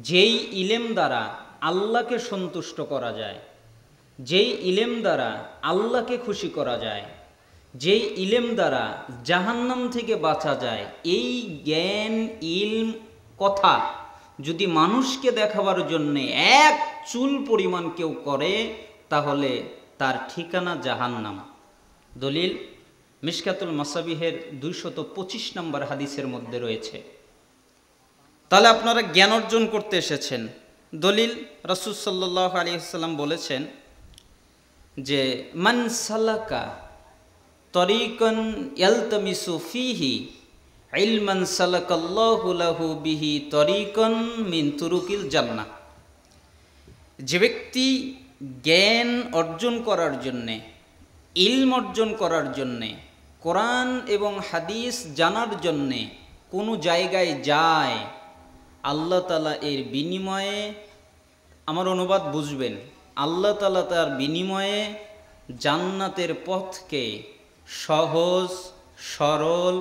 যেই ইলেম দ্বারা আল্লাহকে সন্তুষ্ট করা যায়, যেই ইলেম দ্বারা আল্লাহকে খুশি করা যায়, যেই ইলেম দ্বারা জাহান্নাম থেকে বাঁচা যায়, এই জ্ঞান ইলম কথা যদি মানুষকে দেখাবার জন্যে এক চুল পরিমাণ কেউ করে, তাহলে তার ঠিকানা জাহান্নাম। দলিল মিশকাতুল মাসাবিহের 225 নম্বর হাদিসের মধ্যে রয়েছে। তাহলে আপনারা জ্ঞান অর্জন করতে এসেছেন। দলিল রাসূল সাল্লাল্লাহু আলাইহি ওয়াসাল্লাম বলেছেন যে মান সালাকা তরিকান ইয়ালতামিসু ফিহি ইলমান সালাকাল্লাহু লাহু বিহি তরিকান মিন তুরুকিল জান্নাহ। যে ব্যক্তি জ্ঞান অর্জন করার জন্যে, ইলম অর্জন করার জন্যে, কোরআন এবং হাদিস জানার জন্যে কোনো জায়গায় যায়, আল্লাহ তাআলা এর বিনিময়ে, আমার অনুবাদ বুঝবেন, আল্লাহ তাআলা তার বিনিময়ে জান্নাতের পথকে সহজ, সরল,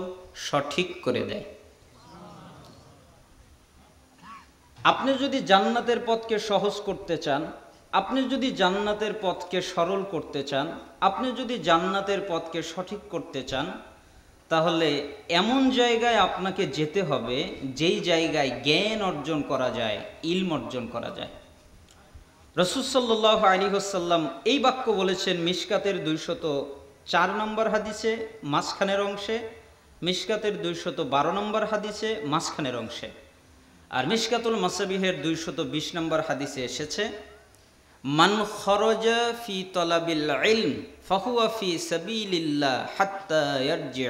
সঠিক করে দেয়। আপনি যদি জান্নাতের পথকে সহজ করতে চান, আপনি যদি জান্নাতের পথকে সরল করতে চান, আপনি যদি জান্নাতের পথকে সঠিক করতে চান, তাহলে এমন জায়গায় আপনাকে যেতে হবে যেই জায়গায় জ্ঞান অর্জন করা যায়, ইলম অর্জন করা যায়। রাসূল সাল্লাল্লাহু আলাইহি ওয়াসাল্লাম এই বাক্য বলেছেন মিশকাতের 204 নম্বর হাদিসে মাঝখানের অংশে, মিশকাতের 212 নম্বর হাদিসে মাঝখানের অংশে, আর মিশকাতুল মাসাবিহের 220 নম্বর হাদিসে এসেছে মান খরজা ফি তলাবিল ইলম ফাহুয়া ফি সাবিলিল্লাহ হাত্তা ইয়ারজি।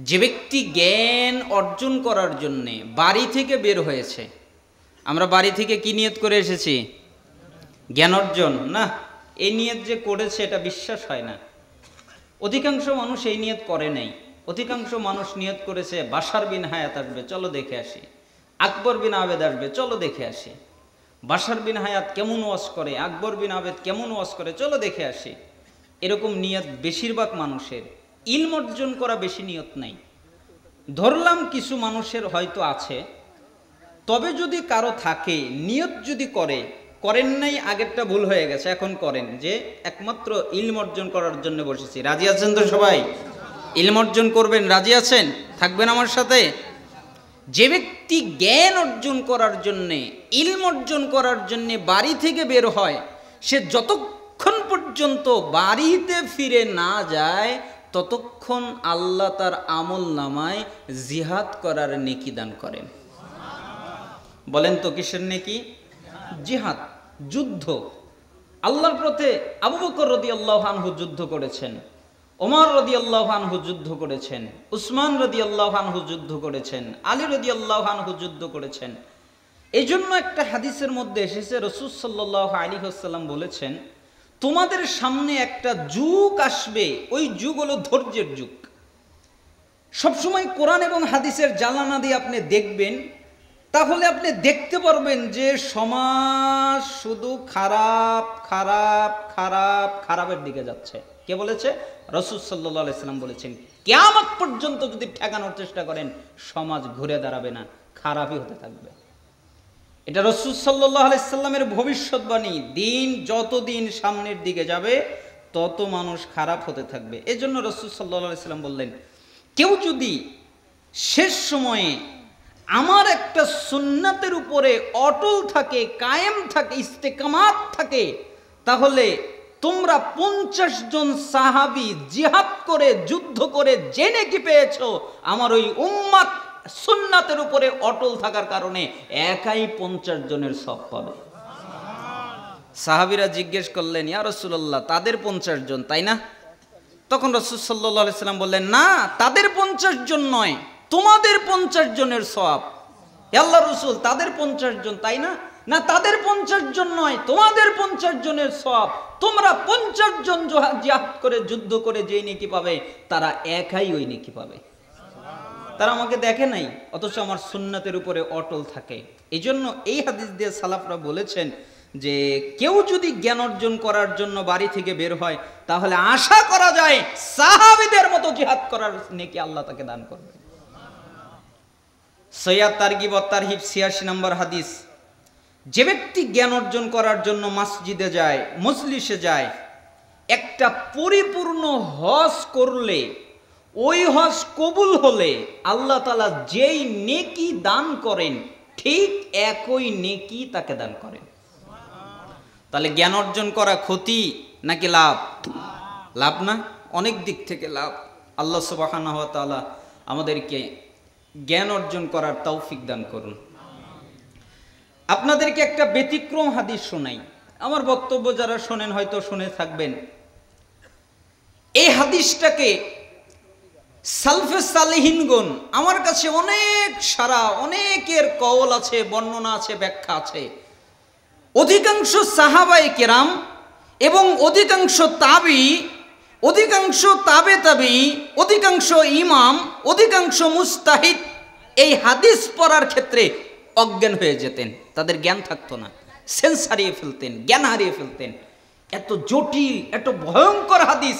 যে ব্যক্তি জ্ঞান অর্জন করার জন্যে বাড়ি থেকে বের হয়েছে, আমরা বাড়ি থেকে কি নিয়ত করে এসেছি? জ্ঞান অর্জন না। এই নিয়ত যে করেছে এটা বিশ্বাস হয় না। অধিকাংশ মানুষ এই নিয়ত করে নাই। অধিকাংশ মানুষ নিয়ত করেছে বাশার বিন হায়াত আসবে, চলো দেখে আসি। আকবর বিন আবেদ আসবে, চলো দেখে আসি। বাশার বিন হায়াত কেমন ওয়াজ করে, আকবর বিন আবেদ কেমন ওয়াজ করে, চলো দেখে আসি। এরকম নিয়ত বেশিরভাগ মানুষের। ইলম অর্জন করা বেশি নিয়ত নাই। ধরলাম কিছু মানুষের হয়তো আছে, তবে যদি কারো থাকে, নিয়ত যদি করেন নাই, আগেরটা ভুল হয়ে গেছে, এখন করেন যে একমাত্র ইলম অর্জন করার জন্য বসেছি। রাজি আছেন তো সবাই? ইলম অর্জন করবেন, রাজি আছেন? থাকবেন আমার সাথে? যে ব্যক্তি জ্ঞান অর্জন করার জন্যে, ইলম অর্জন করার জন্যে বাড়ি থেকে বের হয়, সে যতক্ষণ পর্যন্ত বাড়িতে ফিরে না যায়, ততক্ষণ আল্লাহ তার আমল নামায় জিহাদ করার নেকি দান করেন। বলেন তো কিসের নেকি? জিহাদ, যুদ্ধ। আল্লাহর পথে আবু বকর রাদিয়াল্লাহু আনহু যুদ্ধ করেছেন, ওমর রাদিয়াল্লাহু আনহু যুদ্ধ করেছেন, উসমান রাদিয়াল্লাহু আনহু যুদ্ধ করেছেন, আলী রাদিয়াল্লাহু আনহু যুদ্ধ করেছেন। এই জন্য একটা হাদিসের মধ্যে এসেছে, রাসূল সাল্লাল্লাহু আলাইহি ওয়াসাল্লাম বলেছেন, তোমাদের সামনে একটা যুগ আসবে, ওই যুগ হলো ধৈর্যের যুগ। সবসময় কোরআন এবং হাদিসের জানালা দিয়ে আপনি দেখবেন, তাহলে আপনি দেখতে পারবেন যে সমাজ শুধু খারাপ খারাপ খারাপ খারাপের দিকে যাচ্ছে। কে বলেছে? রাসূল সাল্লাল্লাহু আলাইহি ওয়াসাল্লাম বলেছেন, কিয়ামত পর্যন্ত যদি ঠেকানোর চেষ্টা করেন, সমাজ ঘুরে দাঁড়াবে না, খারাপই হতে থাকবে। এটা রাসূল সাল্লাল্লাহু আলাইহি ওয়াসাল্লামের ভবিষ্যৎবাণী। দিন যতদিন সামনের দিকে যাবে, তত মানুষ খারাপ হতে থাকবে। এজন্য রাসূল সাল্লাল্লাহু আলাইহি ওয়াসাল্লাম বললেন, কেউ যদি শেষ সময়ে আমার একটা সুন্নাতের উপরে অটল থাকে, কায়েম থাকে, ইস্তেকামাত থাকে, তাহলে তোমরা 50 জন সাহাবী জিহাদ করে, যুদ্ধ করে যে নেকি পেয়েছো, আমার ওই উম্মত সুন্নাতের উপরে অটল থাকার কারণে একাই 50 জনের সওয়াব পাবে। সাহাবীরা জিজ্ঞেস করলেন, ইয়া রাসূলুল্লাহ, তাদের 50 জন তাই না? তখন রাসূল সাল্লাল্লাহু আলাইহি ওয়াসাল্লাম বললেন, না, তাদের 50 জন নয়, তোমাদের 50 জনের সওয়াব। হে আল্লাহর রাসূল, তাদের 50 জন তাই না? না, তাদের 50 জন নয়, তোমাদের 50 জনের সওয়াব। তোমরা 50 জন জিহাদ করে, যুদ্ধ করে যেই নেকি পাবে, তারা একাই ওই নেকি পাবে। তারা আমাকে দেখে নাই, অথচ আমার সুন্নাতের উপরে অটল থাকে। এই জন্য এই হাদিস দিয়ে সালাফরা বলেছেন যে কেউ যদি জ্ঞান অর্জন করার জন্য বাড়ি থেকে বের হয়, তাহলে আশা করা যায় সাহাবীদের মতো জিহাদ করার নেকি আল্লাহ তাকে দান করবে। সৈয়াদ তারগিব তারহিব ৮৬ নম্বর হাদিস, যে ব্যক্তি জ্ঞান অর্জন করার জন্য মসজিদে যায়, মজলিসে যায়, একটা পরিপূর্ণ হজ করলে, ওই হজ কবুল হলে আল্লাহ তাআলা যেই নেকি দান করেন ঠিক একই নেকি তাকে দান করেন। তাহলে জ্ঞান অর্জন করা ক্ষতি নাকি লাভ? লাভ না, অনেক দিক থেকে লাভ। আল্লাহ সুবহানাহু ওয়া তাআলা আমাদেরকে জ্ঞান অর্জন করার তৌফিক দান করুন। আপনাদেরকে একটা ব্যতিক্রম হাদিস শোনাই। আমার বক্তব্য যারা শোনেন হয়তো শুনে থাকবেন। এই হাদিসটাকে সালফে সালেহিনগণ, আমার কাছে অনেকের কওল আছে, বর্ণনা আছে, ব্যাখ্যা আছে। অধিকাংশ সাহাবায়ে কেরাম এবং অধিকাংশ তাবি, অধিকাংশ তাবে তাবি, অধিকাংশ ইমাম, অধিকাংশ মুস্তাহিদ এই হাদিস পড়ার ক্ষেত্রে অজ্ঞান হয়ে যেতেন। তাদের জ্ঞান থাকতো না, সেন্স হারিয়ে ফেলতেন, জ্ঞান হারিয়ে ফেলতেন। এত জটিল, এত ভয়ঙ্কর হাদিস।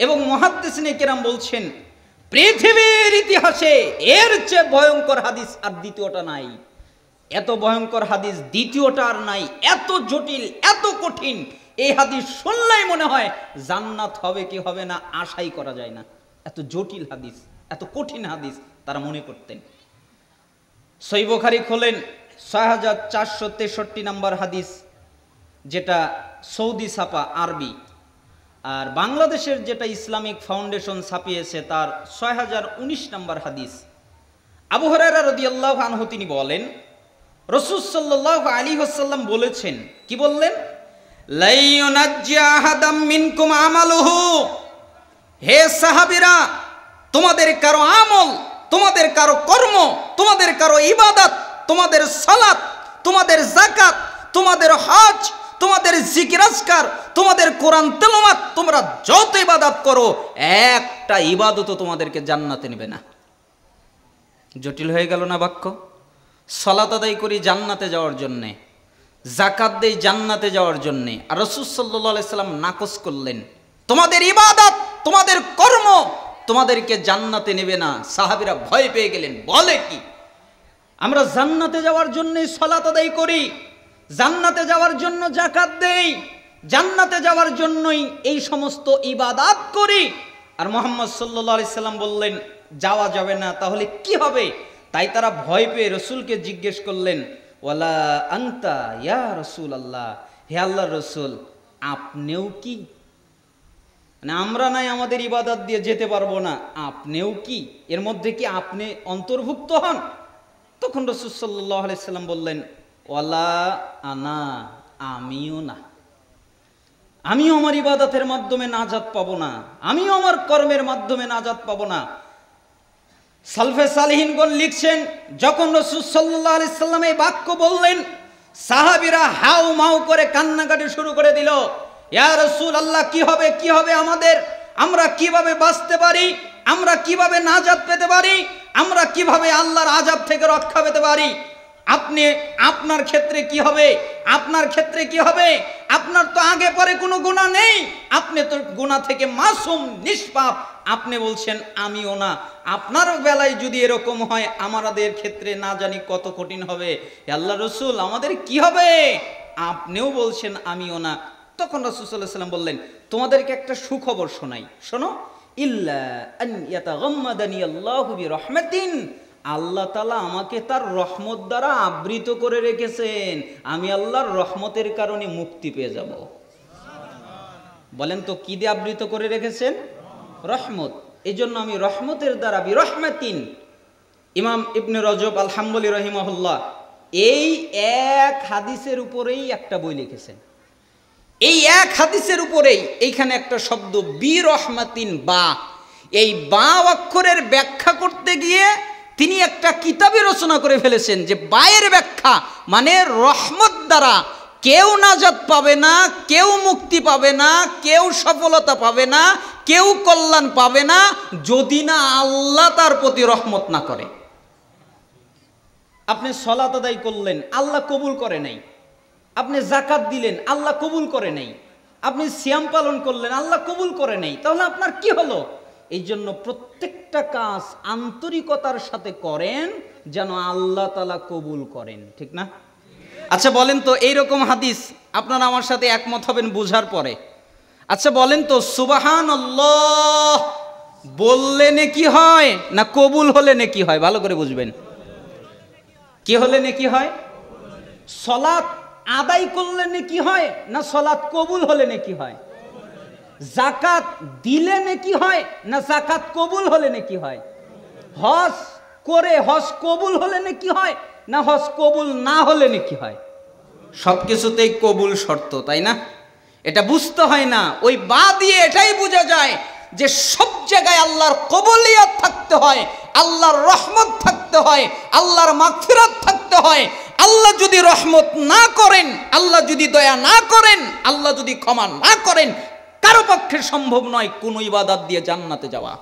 এবং মুহাদ্দিসিনে কেরাম বলছেন পৃথিবীর ইতিহাসে এর চেয়ে ভয়ঙ্কর হাদিস আর দ্বিতীয়টা নাই। এত ভয়ঙ্কর হাদিস দ্বিতীয়টা আর নাই। এত জটিল, এত কঠিন, এই হাদিস শুনলেই মনে হয় জান্নাত হবে কি হবে না আশাই করা যায় না। এত জটিল হাদিস, এত কঠিন হাদিস তারা মনে করতেন। সহিহ বুখারী খোলেন ৬৪৬৩ নম্বর হাদিস, যেটা সৌদি ছাপা আরবি, আর বাংলাদেশের যেটা ইসলামিক ফাউন্ডেশন ছাপিয়েছে তার ৬০১৯ নম্বর হাদিস। আবু হুরায়রা রাদিয়াল্লাহু আনহু তিনি বলেন, রাসূল সাল্লাল্লাহু আলাইহি ওয়াসাল্লাম বলেছেন, কি বললেন? লা ইউনাজ্জি আহাদাম মিনকুম আমালুহু, হে সাহাবীরা, তোমাদের কারো আমল, তোমাদের কারো কর্ম, তোমাদের কারো ইবাদত, তোমাদের সালাত, তোমাদের যাকাত, তোমাদের হজ, তোমাদের জিকির আজকার, তোমাদের কোরআন তেলাওয়াত, তোমরা যত ইবাদত করো একটা ইবাদতও তোমাদেরকে জান্নাতে নেবে না। জটিল হয়ে গেল না বাক্য? সালাত আদায় করি জান্নাতে যাওয়ার জন্যে, যাকাত দেই জান্নাতে যাওয়ার জন্যে, আর রাসূল সাল্লাল্লাহু আলাইহি সাল্লাম নাকচ করলেন তোমাদের ইবাদত, তোমাদের কর্ম তোমাদেরকে জান্নাতে নেবে না। সাহাবীরা ভয় পেয়ে গেলেন, বলে কি আমরা জান্নাতে যাওয়ার জন্যই সালাত আদায় করি, জান্নাতে যাওয়ার জন্য যাকাত দেই, জান্নাতে যাওয়ার জন্যই এই সমস্ত ইবাদত করি, আর মুহাম্মদ সাল্লাল্লাহু আলাইহি সাল্লাম বললেন যাওয়া যাবে না, তাহলে কি হবে? তাই তারা ভয় পেয়ে রসুলকে জিজ্ঞেস করলেন, ওয়ালা আনতা ইয়া রাসূলুল্লাহ, হে আল্লাহর রসুল আপনিও কি? মানে আমরা নাই আমাদের ইবাদত দিয়ে যেতে পারবো না, আপনিও কি এর মধ্যে কি আপনি অন্তর্ভুক্ত হন? তখন রাসূল সাল্লাল্লাহু আলাইহি সাল্লাম বললেন, ওয়ালা আনা, আমিও না, আমিও আমার ইবাদতের মাধ্যমে নাজাত পাবো না, আমিও আমার কর্মের মাধ্যমে নাজাত পাবো না। সালফে সালেহিনগণ লিখছেন, যখন রাসূল সাল্লাল্লাহু আলাইহি সাল্লাম এই বাক্য বললেন, সাহাবীরা হাউ মাউ করে কান্নাকাটি শুরু করে দিল। ইয়া রাসূলুল্লাহ, কি হবে, কি হবে আমাদের? আমরা কিভাবে বাঁচতে পারি? আমরা কিভাবে নাজাত পেতে পারি? আমরা কিভাবে আল্লাহর আযাব থেকে রক্ষা পেতে পারি? আপনি, আপনার ক্ষেত্রে কি হবে? আপনার ক্ষেত্রে কি হবে? আপনার তো আগে পরে কোনো গুনাহ নেই, আপনি তো গুনাহ থেকে মাসুম, নিষ্পাপ, আপনি বলছেন আমিও না। আপনার বেলায় যদি এরকম হয় আমাদের ক্ষেত্রে না জানি কত কঠিন হবে। আল্লাহ রসুল আমাদের কি হবে? আপনিও বলছেন আমিও না। তখন রাসূল সাল্লাল্লাহু আলাইহি ওয়াসাল্লাম বললেন, তোমাদেরকে একটা সুখবর শোনাই, শোনো। ইল্লা আন ইয়াতাগাম্মাদানি আল্লাহু বিরহমাতিন, আল্লাহ তাআলা আমাকে তার রহমত দ্বারা আবৃত করে রেখেছেন, আমি আল্লাহর রহমতের কারণে মুক্তি পেয়ে যাব। বলেন তো কি দিয়ে আবৃত করে রেখেছেন? রহমত। এই জন্য আমি রহমতের দ্বারা বিরহমাতিন। ইমাম ইবনে রজব আল হাম্বলি রাহিমাহুল্লাহ এই এক হাদিসের উপরেই একটা বই লিখেছেন। এই এক হাদিসের উপরেই এইখানে একটা শব্দ বিরহমাতিন, বা, এই বা অক্ষরের ব্যাখ্যা করতে গিয়ে তিনি একটা কিতাবই রচনা করে ফেলেছেন, যে বায়ের ব্যাখ্যা মানে রহমত দ্বারা কেউ নাজাত পাবে না, কেউ মুক্তি পাবে না, কেউ সফলতা পাবে না, কেউ কল্যাণ পাবে না যদি না আল্লাহ তার প্রতি রহমত না করে। আপনি সালাত আদায় করলেন, আল্লাহ কবুল করে নাই। আপনি যাকাত দিলেন, আল্লাহ কবুল করে নাই। আপনি সিয়াম পালন করলেন, আল্লাহ কবুল করে নাই। তাহলে আপনার কি হলো? এই জন্য প্রত্যেকটা কাজ আন্তরিকতার সাথে করেন, যেন আল্লাহ তাআলা কবুল করেন, ঠিক না? আচ্ছা বলেন তো, এইরকম হাদিস আপনারা আমার সাথে একমত হবেন বোঝার পরে। আচ্ছা বলেন তো, সুবহানাল্লাহ বললে নেকি হয় না কবুল হলে নেকি হয়? ভালো করে বুঝবেন। কি হলে নেকি হয়? সালাত আদায় করলে নেকি হয় না সালাত কবুল হলে নেকি হয়? যাকাত দিলে নেকি হয় না যাকাত কবুল হলে নেকি হয়? হজ করে হজ কবুল হলে নেকি হয় না হজ কবুল না হলে নেকি হয়? সবকিছুতেই কবুল শর্ত, তাই না? এটা বুঝতে হয় না, ওই বা দিয়ে এটাই বোঝা যায় যে সব জায়গায় আল্লাহর কবুলিয়ত থাকতে হয়, আল্লাহর রহমত থাকতে হয়, আল্লাহর মাগফিরাত থাকতে হয়। আল্লাহ যদি রহমত না করেন, আল্লাহ যদি দয়া না করেন, আল্লাহ যদি ক্ষমা না করেন, কারো পক্ষে সম্ভব নয় কোনো ইবাদত দিয়ে জান্নাতে যাওয়া।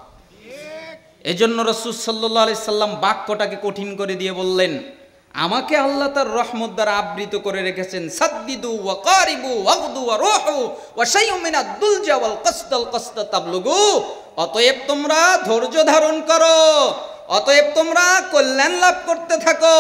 এজন্য রাসূল সাল্লাল্লাহু আলাইহি সাল্লাম বাক্যটাকে কঠিন করে দিয়ে বললেন, আমাকে আল্লাহ তার রহমত দ্বারা আবৃত করে রেখেছেন। সাদ্দিদু ওয়া কারিবু ওয়াগদু ওয়া রুহু ওয়া শাইউম মিনাদ দুলজা ওয়াল কসদা তাবলুগু। অতএব তোমরা ধৈর্য ধারণ করো, অতএব তোমরা কল্যাণ লাভ করতে থাকো,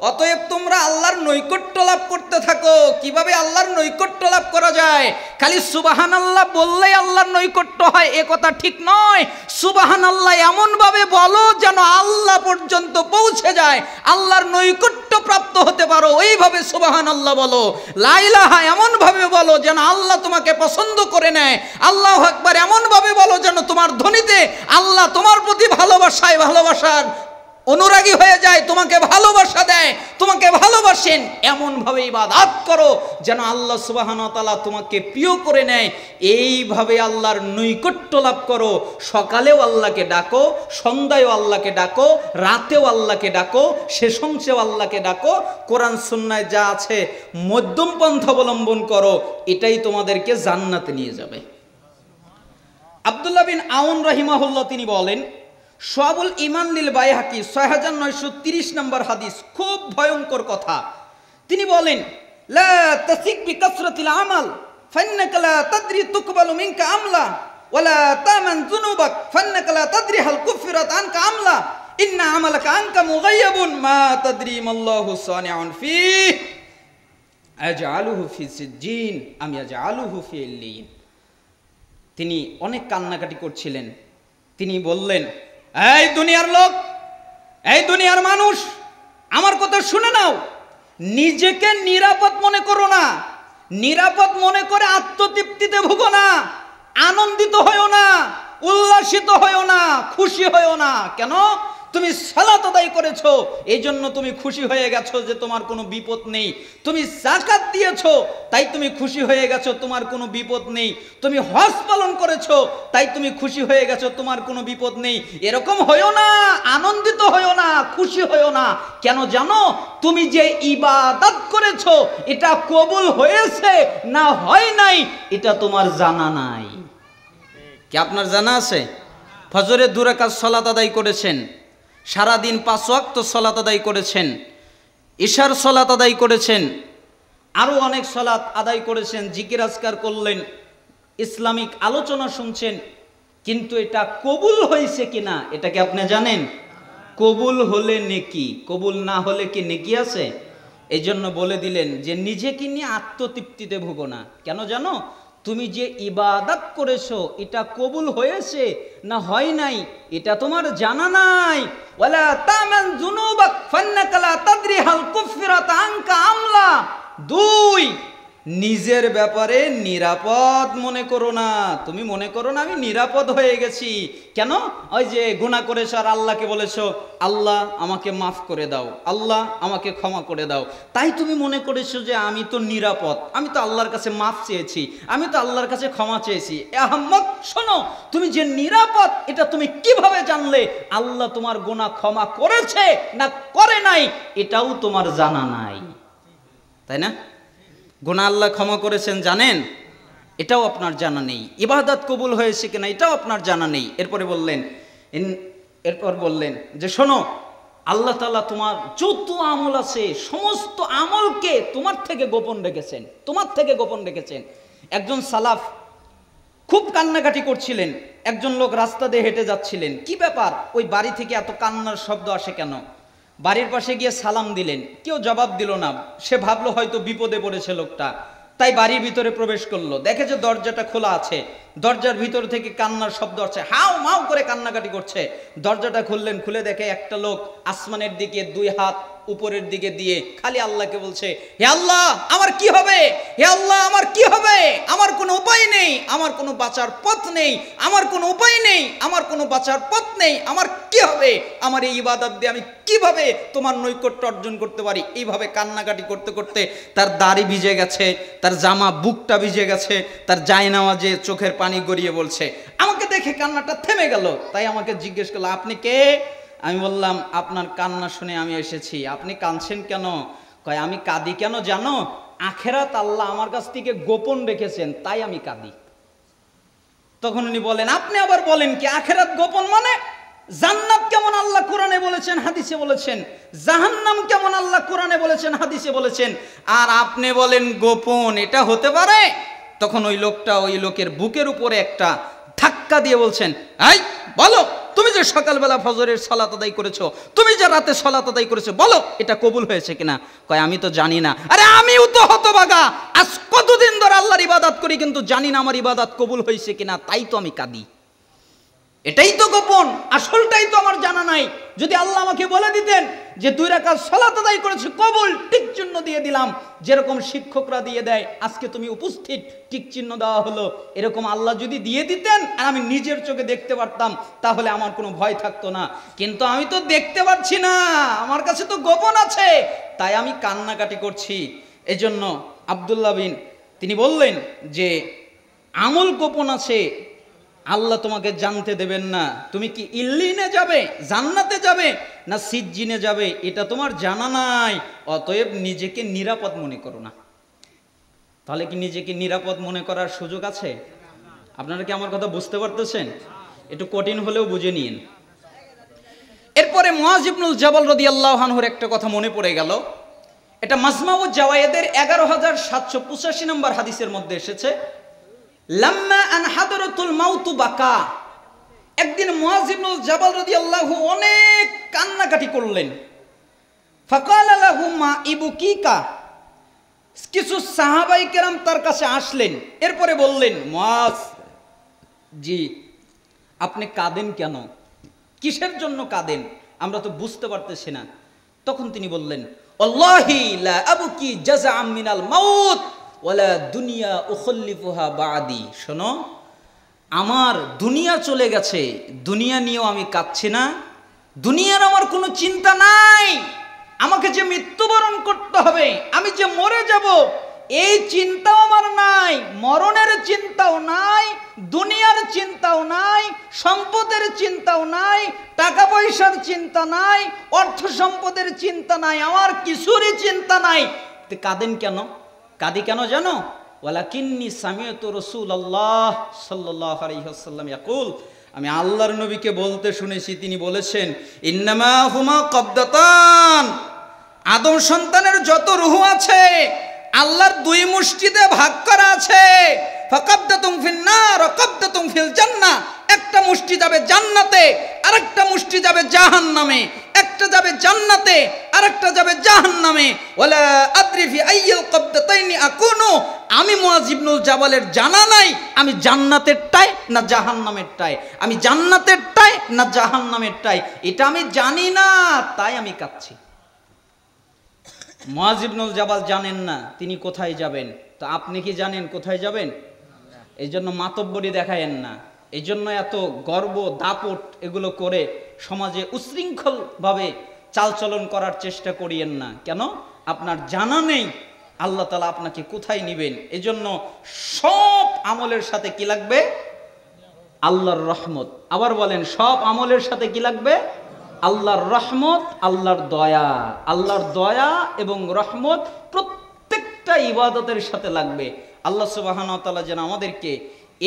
অতএব তোমরা আল্লাহর নৈকট্য লাভ করতে থাকো। কিভাবে আল্লাহর নৈকট্য লাভ করা যায়? খালি সুবহানাল্লাহ বললেই আল্লাহর নৈকট্য হয় এ কথা ঠিক নয়। সুবহানাল্লাহ এমন ভাবে বলো যেন আল্লাহ পর্যন্ত পৌঁছে যায়, আল্লাহর নৈকট্য প্রাপ্ত হতে পারো, ওইভাবে সুবহানাল্লাহ বলো। লা ইলাহা এমন ভাবে বলো যেন আল্লাহ তোমাকে পছন্দ করে নেয়। আল্লাহু আকবার এমন ভাবে বলো যেন তোমার ধ্বনিতে আল্লাহ তোমার প্রতি ভালোবাসায় ভালোবাসার অনুরাগী হয়ে যায়, তোমাকে ভালোবাসা দেয়, তোমাকে ভালোবাসেন। এমন ভাবে ইবাদত করো যেন আল্লাহ সুবহানাহু ওয়া তাআলা তোমাকে প্রিয় করে নেয়। এইভাবে আল্লাহর নৈকট্য লাভ করো। সকালেও আল্লাহকে ডাকো, সন্ধ্যায়ও আল্লাহকে ডাকো, রাতেও আল্লাহকে ডাকো, শেষ অংশেও আল্লাহকে ডাকো। কোরআন সুন্নায় যা আছে মধ্যম পন্থা অবলম্বন করো, এটাই তোমাদেরকে জান্নাতে নিয়ে যাবে। আব্দুল্লাহ বিন আউন রাহিমাহুল্লাহ তিনি বলেন, শুআবুল ঈমান লিল বাইহাকি 6930 নম্বর হাদিস, খুব ভয়ঙ্কর কথা। তিনি বলেন, লা তাসিক বিকাসরাতিল আমাল ফান্নাকা লা তাদরি তুকবালু মিনকা আমলা ওয়ালা তামান যুনুবাক ফান্নাকা লা তাদরি হাল কুফিরাত আনকা আমলা ইন্না আমালাকা আনকা মুগায়্যাবুন মা তাদরি মাল্লাহু সানিউন ফিহি আজআলুহু ফি সিজ্জিন আম ইয়াজআলুহু ফি ইল্লিয়িন। তিনি অনেক কান্নাকাটি করছিলেন। তিনি বললেন, এই দুনিয়ার লোক, এই দুনিয়ার মানুষ, আমার কথা শুনে নাও। নিজেকে নিরাপদ মনে করো না, নিরাপদ মনে করে আত্মতৃপ্তিতে ভুগো না, আনন্দিত হয়ো না, উল্লাসিত হয়ো না, খুশি হয়ো না। কেন? তুমি সালাত আদায় করেছো, এই জন্য তুমি খুশি হয়ে গেছো যে তোমার কোনো বিপদ নেই। তুমি যাকাত দিয়েছো, তাই তুমি খুশি হয়ে গেছো, তোমার কোনো বিপদ নেই। তুমি হজ পালন করেছো, তাই তুমি খুশি হয়ে গেছো, তোমার কোনো বিপদ নেই। এরকম হয়ো না, আনন্দিত হয়ো না, খুশি হয়ো না। কেন জানো? তুমি যে ইবাদত করেছো এটা কবুল হয়েছে না হয় নাই এটা তোমার জানা নাই। কি আপনার জানা আছে? ফজরের 2 রাকাত সালাত আদায় করেছেন, সারাদিন 5 ওয়াক্ত সালাত আদায় করেছেন, ইশার সালাত আদায় করেছেন, আরও অনেক সালাত আদায় করেছেন, জিকির আজকার করলেন, ইসলামিক আলোচনা শুনছেন, কিন্তু এটা কবুল হয়েছে কিনা এটা কি আপনি জানেন? কবুল হলে নেকি, কবুল না হলে কি নেকি আছে? এই জন্য বলে দিলেন যে নিজেকে নিয়ে আত্মতৃপ্তিতে ভুগো না। কেন জানো? তুমি যে ইবাদত করেছো এটা কবুল হয়েছে না হয় নাই এটা তোমার জানা নাই। ওয়ালা তামান যুনুবাক ফান্নাকা লা তাদরি হাল কুফিরাত আনকা আমলা। 2, নিজের ব্যাপারে নিরাপদ মনে করো না। তুমি মনে করো না আমি নিরাপদ হয়ে গেছি। কেন? ওই যে গুনাহ করেছো আর আল্লাহকে বলেছো, আল্লাহ আমাকে মাফ করে দাও, আল্লাহ আমাকে ক্ষমা করে দাও, তাই তুমি মনে করেছো যে আমি তো নিরাপদ, আমি তো আল্লাহর কাছে মাফ চেয়েছি, আমি তো আল্লাহর কাছে ক্ষমা চেয়েছি। আহম্মক, শোনো, তুমি যে নিরাপদ এটা তুমি কিভাবে জানলে? আল্লাহ তোমার গুনাহ ক্ষমা করেছে না করে নাই এটাও তোমার জানা নাই, তাই না? গুনাহ আল্লাহ ক্ষমা করেছেন জানেন, এটাও আপনার জানা নেই। ইবাদত কবুল হয়েছে কিনা এটাও আপনার জানা নেই। এরপর বললেন যে শোনো, আল্লাহ তাআলা তোমার যত আমল আছে সমস্ত আমলকে তোমার থেকে গোপন রেখেছেন, তোমার থেকে গোপন রেখেছেন। একজন সালাফ খুব কান্নাকাটি করছিলেন। একজন লোক রাস্তা দিয়ে হেঁটে যাচ্ছিলেন। কি ব্যাপার, ওই বাড়ি থেকে এত কান্নার শব্দ আসে কেন? বাড়ির পাশে গিয়ে সালাম দিলেন, কেউ জবাব দিল না। সে ভাবলো হয়তো বিপদে পড়েছে লোকটা, তাই বাড়ির ভিতরে প্রবেশ করলো। দেখে যে দরজাটা খোলা আছে, দরজার ভিতর থেকে কান্নার শব্দ আসছে, হাউ মাউ করে কান্নাকাটি করছে। দরজাটা খুললেন, খুলে দেখে একটা লোক আসমানের দিকে দুই হাত উপরের দিকে দিয়ে খালি আল্লাহকে বলছে, হে আল্লাহ আমার কি হবে, হে আল্লাহ আমার কি হবে, আমার কোনো উপায় নেই, আমার কোনো বাঁচার পথ নেই, আমার কোনো উপায় নেই, আমার কোনো বাঁচার পথ নেই, আমার কি হবে, আমার এই ইবাদত দিয়ে আমি কিভাবে তোমার নৈকট্য অর্জন করতে পারি। এইভাবে কান্নাকাটি করতে করতে তার দাড়ি ভিজে গেছে, তার জামা বুকটা ভিজে গেছে, তার জায়নামাজে চোখের পানি গড়িয়ে বলছে। আমাকে দেখে কান্নাটা থেমে গেল, তাই আমাকে জিজ্ঞেস করলো, আপনি কে? আমি বললাম, আপনার কান্না শুনে আমি এসেছি। আপনি কাঁদছেন কেন? কয়, আমি কাঁদি কেন জানো? আখেরাত আল্লাহ আমার কাছ থেকে গোপন রেখেছেন, তাই আমি কাঁদি। তখন উনি বলেন, আপনি আবার বলেন কি আখেরাত গোপন? মানে জান্নাত কেমন আল্লাহ কোরআনে বলেছেন, হাদিসে বলেছেন, জাহান্নাম কেমন আল্লাহ কোরআনে বলেছেন, হাদিসে বলেছেন, আর আপনি বলেন গোপন, এটা হতে পারে? তখন ওই লোকটা ওই লোকের বুকের উপরে একটা ধাক্কা দিয়ে বলছেন, এই বলো, তুমি যে সকালবেলা ফজরের সালাত আদায় করেছো, তুমি যে রাতে সালাত আদায় করেছো, বলো এটা কবুল হয়েছে কিনা? কয়, আমি তো জানি না। আরে আমিও তো হতভাগা, আজ কতদিন ধরে আল্লাহর ইবাদত করি, কিন্তু জানি না আমার ইবাদত কবুল হয়েছে কিনা, তাই তো আমি কাঁদি। এটাই তো গোপন, আসলটাই তো আমার জানা নাই। যদি আল্লাহ আমাকে বলে দিতেন যে 2 রাকাত সালাত আদায় করেছে কবুল, টিক চিহ্ন দিয়ে দিলাম, যেরকম শিক্ষকরা দিয়ে দেয়, আজকে তুমি উপস্থিত, টিক চিহ্ন দেওয়া হলো, এরকম আল্লাহ যদি দিয়ে দিতেন আর আমি নিজের চোখে দেখতে পারতাম, তাহলে আমার কোনো ভয় থাকতো না। কিন্তু আমি তো দেখতে পাচ্ছি না, আমার কাছে তো গোপন আছে, তাই আমি কান্নাকাটি করছি। এজন্য আব্দুল্লাহ বিন তিনি বললেন যে আমল গোপন আছে, আল্লাহ তোমাকে জানতে দেবেন না। তুমি কি ইল্লিনে যাবে, জান্নাতে যাবে, না সিজ্জিনে যাবে, এটা তোমার জানা নাই। অতএব নিজেকে নিরাপদ মনে করো না। তাহলে কি নিজেকে নিরাপদ মনে করার সুযোগ আছে? আপনারা কি আমার কথা বুঝতে পারতেছেন? একটু কঠিন হলেও বুঝে নিন। এরপরে মুআজ ইবনুল জাবাল রাদিয়াল্লাহু আনহুর একটা কথা মনে পড়ে গেল। এটা মাজমাউজ জাওয়ায়েদের 11785 নম্বর হাদিসের মধ্যে এসেছে, লাম্মা আন হাদরাতুল মাউতু বাকা। একদিন মুআজ ইবনুল জাবাল রাদিয়াল্লাহু অনেক কান্নাকাটি করলেন। ফাকালা লাহু মা ইবুকিকা, কিছু সাহাবায়ে কেরাম তার কাছে আসলেন, এরপরে বললেন, মুআজ জি আপনি কাঁদেন কেন, কিসের জন্য কাঁদেন, আমরা তো বুঝতে পারতেছি না। তখন তিনি বললেন, আল্লাহি লা আবকি জাযাআম মিনাল মাউত ওয়ালা দুনিয়া উখল্লিফুহা বাদি। শোনো, আমার দুনিয়া চলে গেছে, দুনিয়া নিয়েও আমি কাঁদছি না, দুনিয়ার আমার কোনো চিন্তা নাই, আমাকে যে মৃত্যুবরণ করতে হবে, আমি যে মরে যাব, এই চিন্তাও আমার নাই, মরণের চিন্তাও নাই, দুনিয়ার চিন্তাও নাই, সম্পদের চিন্তাও নাই, টাকা পয়সার চিন্তা নাই, অর্থ সম্পদের চিন্তা নাই, আমার কিছুরই চিন্তা নাই। কাঁদেন কেন? কাঁদি কেন জানো? ওয়ালাকিন্নী সামিয়তু রাসূলুল্লাহ সাল্লাল্লাহু আলাইহি ওয়াসাল্লাম ইয়াকুল, আমি আল্লাহর নবীকে বলতে শুনেছি, তিনি বলেছেন, ইন্নামা হুমা কবদাতান, আদম সন্তানের যত রূহ আছে আল্লাহর 2 মুষ্টিতে ভাগ করা আছে। ফাকাবদাতুম ফিন নার ওয়া কাবদাতুম ফিল জান্নাহ, একটা মুষ্টি যাবে জান্নাতে, আরেকটা মুষ্টি যাবে জাহান্নামে, একটা যাবে জান্নাতে, আরেকটা যাবে জাহান্নামে। ওয়ালা আদরি ফি আইয়িল কবদাতাইনি আকুনু, আমি মুআজ ইবনুল জাবালের জানা নাই আমি জান্নাতেরটাই না জাহান্নামেরটাই, আমি জান্নাতেরটাই না জাহান্নামেরটাই, এটা আমি জানি না, তাই আমি কাঁদছি। মুআজ ইবনুল জাবাল জানেন না তিনি কোথায় যাবেন, তো আপনি কি জানেন কোথায় যাবেন? এই জন্য মাতব্বরি দেখায়েন না, এই জন্য এত গর্ব দাপট এগুলো করে সমাজে উশৃঙ্খলভাবে চালচলন করার চেষ্টা করিয়েন না। কেন? আপনার জানা নেই আল্লাহ তাআলা আপনাকে কোথায় নিবেন। এজন্য সব আমলের সাথে কি লাগবে? আল্লাহর রহমত। আবার বলেন, সব আমলের সাথে কি লাগবে? আল্লাহর রহমত, আল্লাহর দয়া। আল্লাহর দয়া এবং রহমত প্রত্যেকটা ইবাদতের সাথে লাগবে। আল্লাহ সুবহানাহু ওয়া তাআলা যেন আমাদেরকে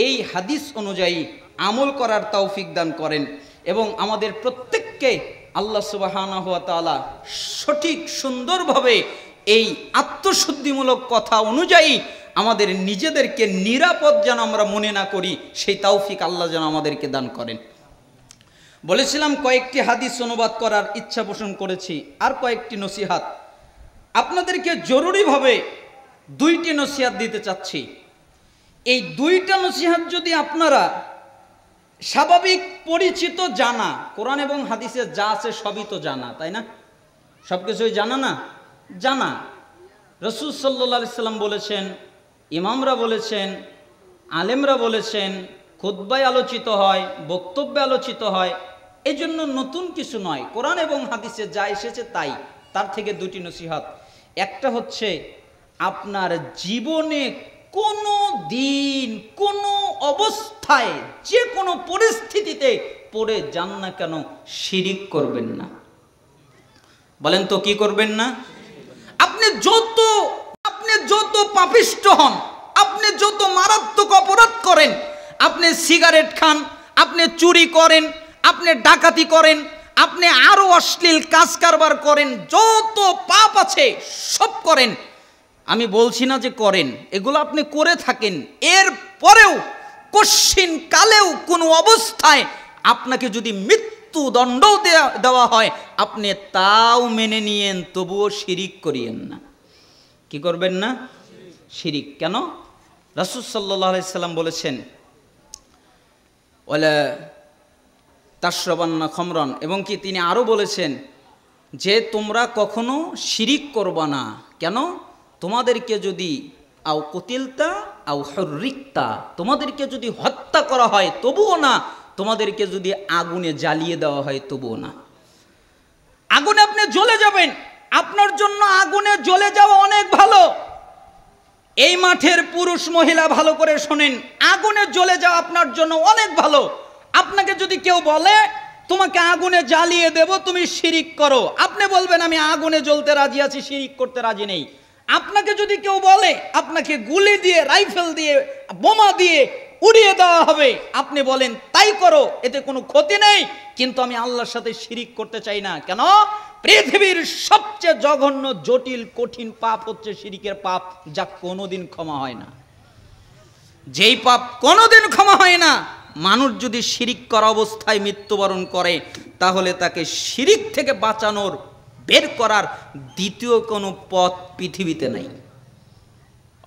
এই হাদিস অনুযায়ী আমল করার তৌফিক দান করেন এবং আমাদের প্রত্যেককে আল্লাহ সুবহানাহু ওয়া তাআলা সঠিক সুন্দরভাবে এই আত্মশুদ্ধিমূলক কথা অনুযায়ী আমাদের নিজেদেরকে নিরাপদ যেন আমরা মনে না করি, সেই তৌফিক আল্লাহ যেন আমাদেরকে দান করেন। বলেছিলাম কয়েকটি হাদিস অনুবাদ করার ইচ্ছা পোষণ করেছি, আর কয়েকটি নসিহাত আপনাদেরকে জরুরিভাবে দুইটি নসিহাত দিতে চাচ্ছি। এই দুইটা নসিহাত যদি আপনারা স্বাভাবিক পরিচিত জানা, কোরআন এবং হাদিসে যা আছে সবই তো জানা, তাই না? সব কিছুই জানা না? জানা। রাসূল সাল্লাল্লাহু আলাইহি সাল্লাম বলেছেন, ইমামরা বলেছেন, আলেমরা বলেছেন, খুতবায় আলোচিত হয়, বক্তব্যে আলোচিত হয়। এই জন্য নতুন কিছু নয়, কোরআন এবং হাদিসে যা এসেছে তাই। তার থেকে দুটি নসিহত। একটা হচ্ছে, আপনার জীবনে কোনো দিন কোনো অবস্থায় যে কোনো পরিস্থিতিতে পড়ে যান না কেন, শিরিক করবেন না। বলেন তো কি করবেন না? আপনি যত পাপিষ্ঠ হন, আপনি যত মারাত্মক অপরাধ করেন, আপনি সিগারেট খান, আপনি চুরি করেন, আপনি ডাকাতি করেন, আপনি আরো অশ্লীল কাজ কারবার করেন, যত পাপ আছে সব করেন, আমি বলছি না যে করেন, এগুলো আপনি করে থাকেন, এর পরেও কশ্চিন কালেও কোনো অবস্থায় আপনাকে যদি মৃত্যুদণ্ড দেওয়া হয়, আপনি তাও মেনে নিয়েন, তবুও শিরিক করিয়েন না। কি করবেন না? শিরিক। কেন? রাসূল সাল্লাল্লাহু আলাইহি সাল্লাম বলেছেন, ওয়ালা তাশরাবান্না খামরান, এবং কি তিনি আরও বলেছেন যে তোমরা কখনো শিরিক করবা না। কেন? তোমাদেরকে যদি আও কুতিলতা আও হুররিকতা, তোমাদেরকে যদি হত্যা করা হয় তবুও না, তোমাদেরকে যদি আগুনে জ্বালিয়ে দেওয়া হয় তবুও না। আগুনে আপনি জ্বলে যাবেন, আপনার জন্য আগুনে জ্বলে যাওয়া অনেক ভালো। এই মাঠের পুরুষ মহিলা ভালো করে শোনেন, আগুনে জ্বলে যাওয়া আপনার জন্য অনেক ভালো। আপনাকে যদি কেউ বলে তোমাকে আগুনে জ্বালিয়ে দেব, তুমি শিরিক করো, আপনি বলবেন আমি আগুনে জ্বলতে রাজি আছি, শিরিক করতে রাজি নেই। আপনাকে যদি কেউ বলে আপনাকে গুলি দিয়ে, রাইফেল দিয়ে, বোমা দিয়ে উড়িয়ে দেওয়া হবে, আপনি বলেন তাই করো, এতে কোনো ক্ষতি নেই, কিন্তু আমি আল্লাহর সাথে শিরিক করতে চাই না। কেন? পৃথিবীর সবচেয়ে জঘন্য, জটিল, কঠিন পাপ হচ্ছে শিরিকের পাপ, যা কোনোদিন ক্ষমা হয় না। যেই পাপ কোনোদিন ক্ষমা হয় না, মানুষ যদি শিরিক করা অবস্থায় মৃত্যুবরণ করে, তাহলে তাকে শিরিক থেকে বাঁচানোর, বের করার দ্বিতীয় কোনো পথ পৃথিবীতে নাই।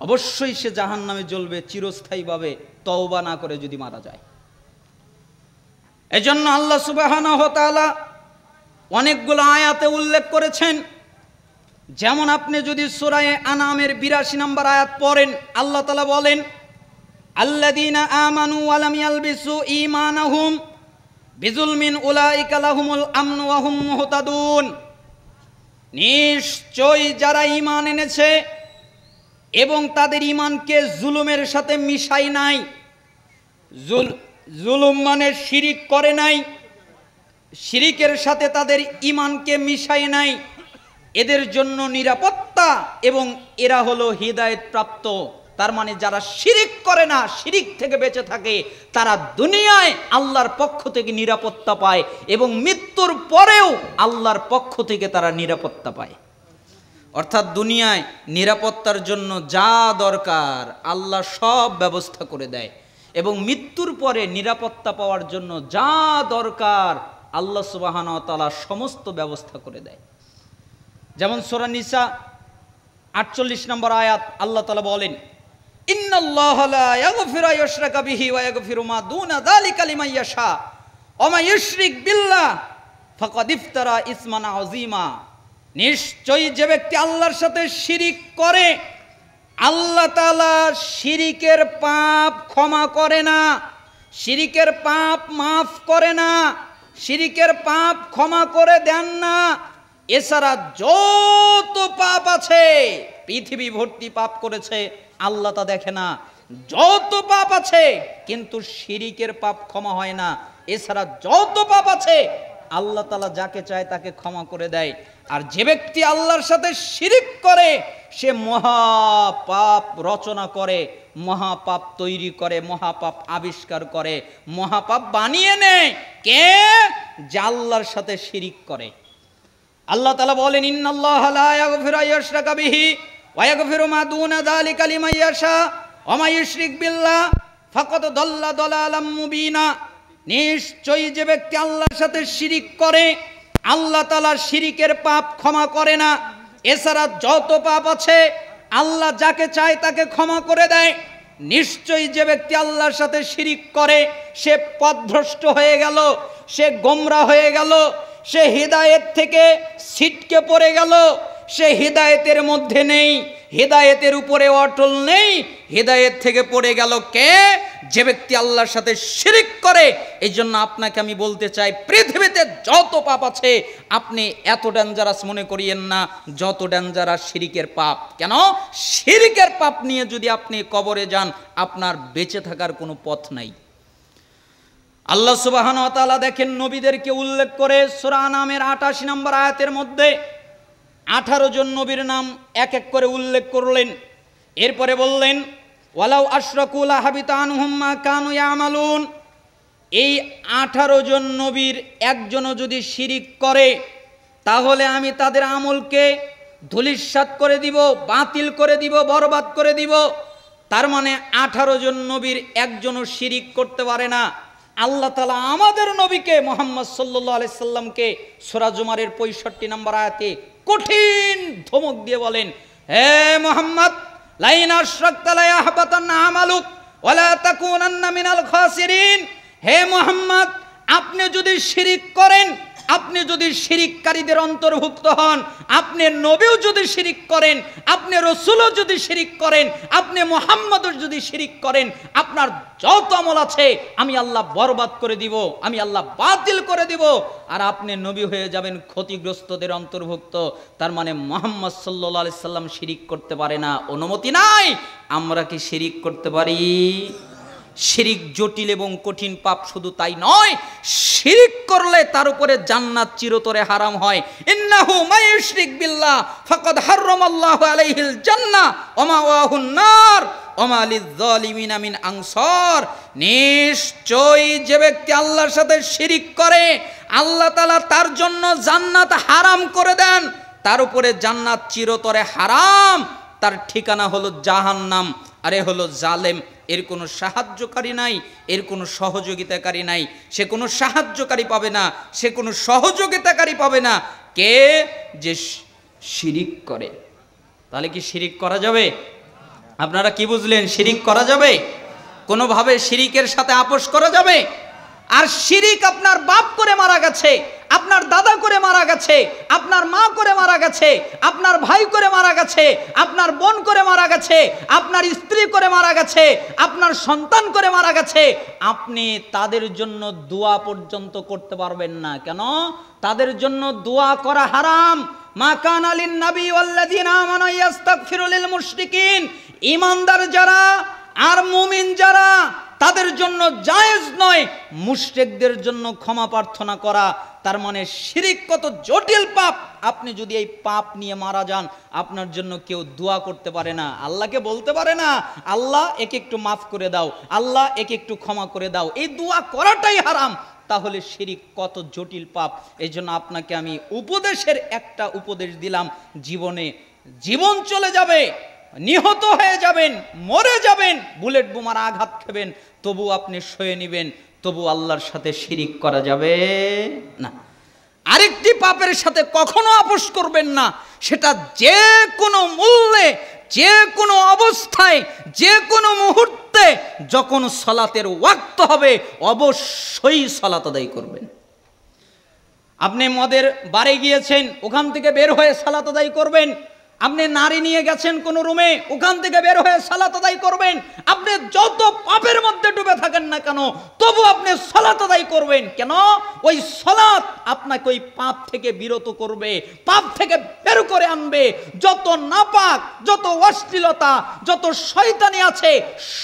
অবশ্যই সে জাহান্নামে জ্বলবে চিরস্থায়ীভাবে, তওবা না করে যদি মারা যায়। এজন্য আল্লাহ সুবহানাহু ওয়া তাআলা অনেকগুলো আয়াতে উল্লেখ করেছেন। যেমন আপনি যদি সূরা আনামের ৮২ নম্বর আয়াত পড়েন, আল্লাহ তাআলা বলেন, আল্লাযীনা আমানু ওয়া লাম ইয়ালবিসু ঈমানাহুম বিযুলমিন উলাইকা লাহুমুল আমনু ওয়া হুম মুহতাদুন। নিশ্চয়ই যারা ঈমান এনেছে এবং তাদের ঈমানকে জুলুমের সাথে মিশায় নাই, জুলুম মানে শিরিক করে নাই, শিরিকের সাথে তাদের ঈমানকে মিশায় নাই, এদের জন্য নিরাপত্তা এবং এরা হলো হিদায়াত প্রাপ্ত। তার মানে যারা শিরিক করে না, শিরিক থেকে বেঁচে থাকে, তারা দুনিয়ায় আল্লাহর পক্ষ থেকে নিরাপত্তা পায় এবং মৃত্যুর পরেও আল্লাহর পক্ষ থেকে তারা নিরাপত্তা পায়। অর্থাৎ দুনিয়ায় নিরাপত্তার জন্য যা দরকার আল্লাহ সব ব্যবস্থা করে দেয়, এবং মৃত্যুর পরে নিরাপত্তা পাওয়ার জন্য যা দরকার আল্লাহ সুবহানাহু ওয়া তাআলা সমস্ত ব্যবস্থা করে দেয়। যেমন সূরা নিসা ৪৮ নম্বর আয়াত, আল্লাহ তাআলা বলেন, ইন্নাল্লাহা লা ইয়াগফিরু আইয়ুশরাকা বিহি ওয়া ইয়াগফিরু মা দুনা যালিকা লিমান ইয়াশা ওয়া মা ইউশরিক বিল্লাহ ফাকাদ ইফতারা ইসমান আযীমা। নিশ্চয়ই যে ব্যক্তি আল্লাহর সাথে শিরিক করে, আল্লাহ তাআলা শিরিকের পাপ ক্ষমা করে না, শিরিকের পাপ মাফ করে না, শিরিকের পাপ ক্ষমা করে দেন না। এছাড়া যত পাপ আছে, পৃথিবী ভর্তি পাপ করেছে, আল্লাহ তা দেখে না। যত পাপ আছে, কিন্তু শিরিকের পাপ ক্ষমা হয় না। এছাড়া যত পাপ আছে আল্লাহ তাআলা যাকে চায় তাকে ক্ষমা করে দেয়। আর যে ব্যক্তি আল্লাহর সাথে শিরিক করে, সে মহাপাপ রচনা করে, মহাপাপ তৈরি করে, মহাপাপ আবিষ্কার করে, মহাপাপ বানিয়ে নেয়। কে? যে আল্লাহর সাথে শিরিক করে। আল্লাহ তাআলা বলেন, ইন্নাল্লাহা লা ইয়াগফিরু আইয়ুশরাকা বিহি ওয়া ইয়াগফিরু মা দুনা যালিকা লিমান ইয়াশা ওয়া মা ইউশরিক বিল্লাহ ফাকাদ দাল্লা দালালাম মুবিনা। নিশ্চয়ই যে ব্যক্তি আল্লাহর সাথে শিরিক করে আল্লাহ তাআলা শিরিকের পাপ ক্ষমা করে না। এছাড়া যত পাপ আছে আল্লাহ যাকে চায় তাকে ক্ষমা করে দেয়। নিশ্চয়ই যে ব্যক্তি আল্লাহর সাথে শিরিক করে সে পথভ্রষ্ট হয়ে গেল, সে গোমরা হয়ে গেল, সে হিদায়েত থেকে ছিটকে পড়ে গেল, সে হিদায়েতের মধ্যে নেই, হিদায়েতের উপরে অটল নেই। হিদায়েত থেকে পড়ে গেল কে? যে ব্যক্তি আল্লাহর সাথে শিরিক করে। এই জন্য আপনাকে আমি বলতে চাই, পৃথিবীতে যত পাপ আছে আপনি এত ডেঞ্জারাস মনে করিয়েন না যত ডেঞ্জারাস শিরিকের পাপ। কেন? শিরিকের পাপ নিয়ে যদি আপনি কবরে যান আপনার বেঁচে থাকার কোনো পথ নাই। আল্লাহ সুবহানাহু ওয়া তাআলা দেখেন নবীদেরকে উল্লেখ করে সূরা আনামের ৮৮ নম্বর আয়াতের মধ্যে 18 জন নবীর নাম এক এক করে উল্লেখ করলেন। এরপরে বললেন ওয়ালাউ আশরাকু লাহাবিতা আনহুম মা কানু ইয়ামালুন। এই 18 জন নবীর একজনও যদি শিরিক করে তাহলে আমি তাদের আমলকে ধূলিসাৎ করে দিব, বাতিল করে দিব, বরবাদ করে দিব। তার মানে 18 জন নবীর একজনও শিরিক করতে পারে না। আল্লাহ তাআলা আমাদের নবীকে মুহাম্মদ সাল্লাল্লাহু আলাইহি সাল্লামকে সূরা জুমারের 65 নম্বর আয়াতে কঠিন ধমক দিয়ে বলেন, হে মুহাম্মদ লাইন আশরাকতা লা ইয়াহবাতান্না আমালুক ওয়া লা তাকুনান্না মিনাল খাসিরিন। হে মুহাম্মদ, আপনি যদি শিরিক করেন, আপনি যদি শিরিককারীদের অন্তর্ভুক্ত হন, আপনি নবীও যদি শিরিক করেন, আপনি রাসূলও যদি শিরিক করেন, আপনি মুহাম্মদও যদি শিরিক করেন, আপনার যত আমল আছে আমি আল্লাহ বরবাদ করে দিব, আমি আল্লাহ বাতিল করে দিব, আর আপনি নবী হয়ে যাবেন ক্ষতিগ্রস্তদের অন্তর্ভুক্ত। তার মানে মুহাম্মদ সাল্লাল্লাহু আলাইহি সাল্লাম শিরিক করতে পারে না, অনুমতি নাই। আমরা কি শিরিক করতে পারি? শিরিক জটিল এবং কঠিন পাপ। শুধু তাই নয়, শিরিক করলে তার উপরে জান্নাত চিরতরে হারাম হয়। ইন্নাহু মায়ুশরিক বিল্লাহ ফাকাদ হারামাল্লাহু আলাইহিল জান্নাহ ওয়া মাওয়াহুন নার ওয়া মা লিয-যালিমিনা মিন আনসার। নিশ্চয়ই যে ব্যক্তি আল্লাহর সাথে শিরিক করে আল্লাহ তাআলা তার জন্য জান্নাত হারাম করে দেন, তার উপরে জান্নাত চিরতরে হারাম, তার ঠিকানা হলো জাহান্নাম। আরে হলো জালেম, এর কোনো সাহায্যকারী নাই, এর কোনো সহযোগিতাকারী নাই। সে কোনো সাহায্যকারী পাবে না, সে কোনো সহযোগিতাকারী পাবে না। কে? যে শিরিক করে। তাহলে কি শিরিক করা যাবে? আপনারা কি বুঝলেন? শিরিক করা যাবে? কোনোভাবে শিরিকের সাথে আপোষ করা যাবে? আর শিরিক আপনার বাপ করে মারা গেছে, আপনার দাদা করে মারা গেছে, আপনার মা করে মারা গেছে, আপনার ভাই করে মারা গেছে, আপনার বোন করে মারা গেছে, আপনার স্ত্রী করে মারা গেছে, আপনার সন্তান করে মারা গেছে, আপনি তাদের জন্য দোয়া পর্যন্ত করতে পারবেন না। কেন? তাদের জন্য দোয়া করা হারাম। মা কানা লিন নবী ওয়াল্লাযিনা আমানু ইস্তাগফিরু লিল মুশরিকিন। ঈমানদার যারা আর মুমিন যারা, তাদের জন্য জায়েজ নয় মুশরিকদের জন্য ক্ষমা প্রার্থনা করা। তার মানে শিরিক কত জটিল পাপ। আপনি যদি এই পাপ নিয়ে মারা যান আপনার জন্য কেউ দোয়া করতে পারে না, আল্লাহকে বলতে পারে না আল্লাহ একে একটু মাফ করে দাও, আল্লাহ একে একটু ক্ষমা করে দাও। এই দোয়া করাটাই হারাম। তাহলে শিরিক কত জটিল পাপ। এই জন্য আপনাকে আমি উপদেশের একটা উপদেশ দিলাম, জীবন চলে যাবে, নিহত হয়ে যাবেন, মরে যাবেন, বুলেট বোমার আঘাত খাবেন, তবু আপনি সয়ে নেবেন, তবু আল্লাহর সাথে শিরিক করা যাবে না। আরেকটি পাপের সাথে কখনো আপোষ করবেন না, সেটা যে কোনো মূল্যে, যে কোনো অবস্থায়, যে কোনো মুহূর্তে, যখন সালাতের ওয়াক্ত হবে অবশ্যই সালাত আদায় করবেন। আপনি মদের বারে গিয়েছেন, ওখান থেকে বের হয়ে সালাত আদায় করবেন। আপনি নারী নিয়ে গেছেন কোনো রুমে, ওখান থেকে বের হয়ে সালাত আদায় করবেন। আপনি যত পাপের মধ্যে ডুবে থাকেন না কেন তবু আপনি সালাত আদায় করবেন। কেন? ওই সালাত আপনাকে ওই পাপ থেকে বিরত করবে, পাপ থেকে বের করে আনবে। যত নাপাক, যত অশ্লীলতা, যত শয়তানি আছে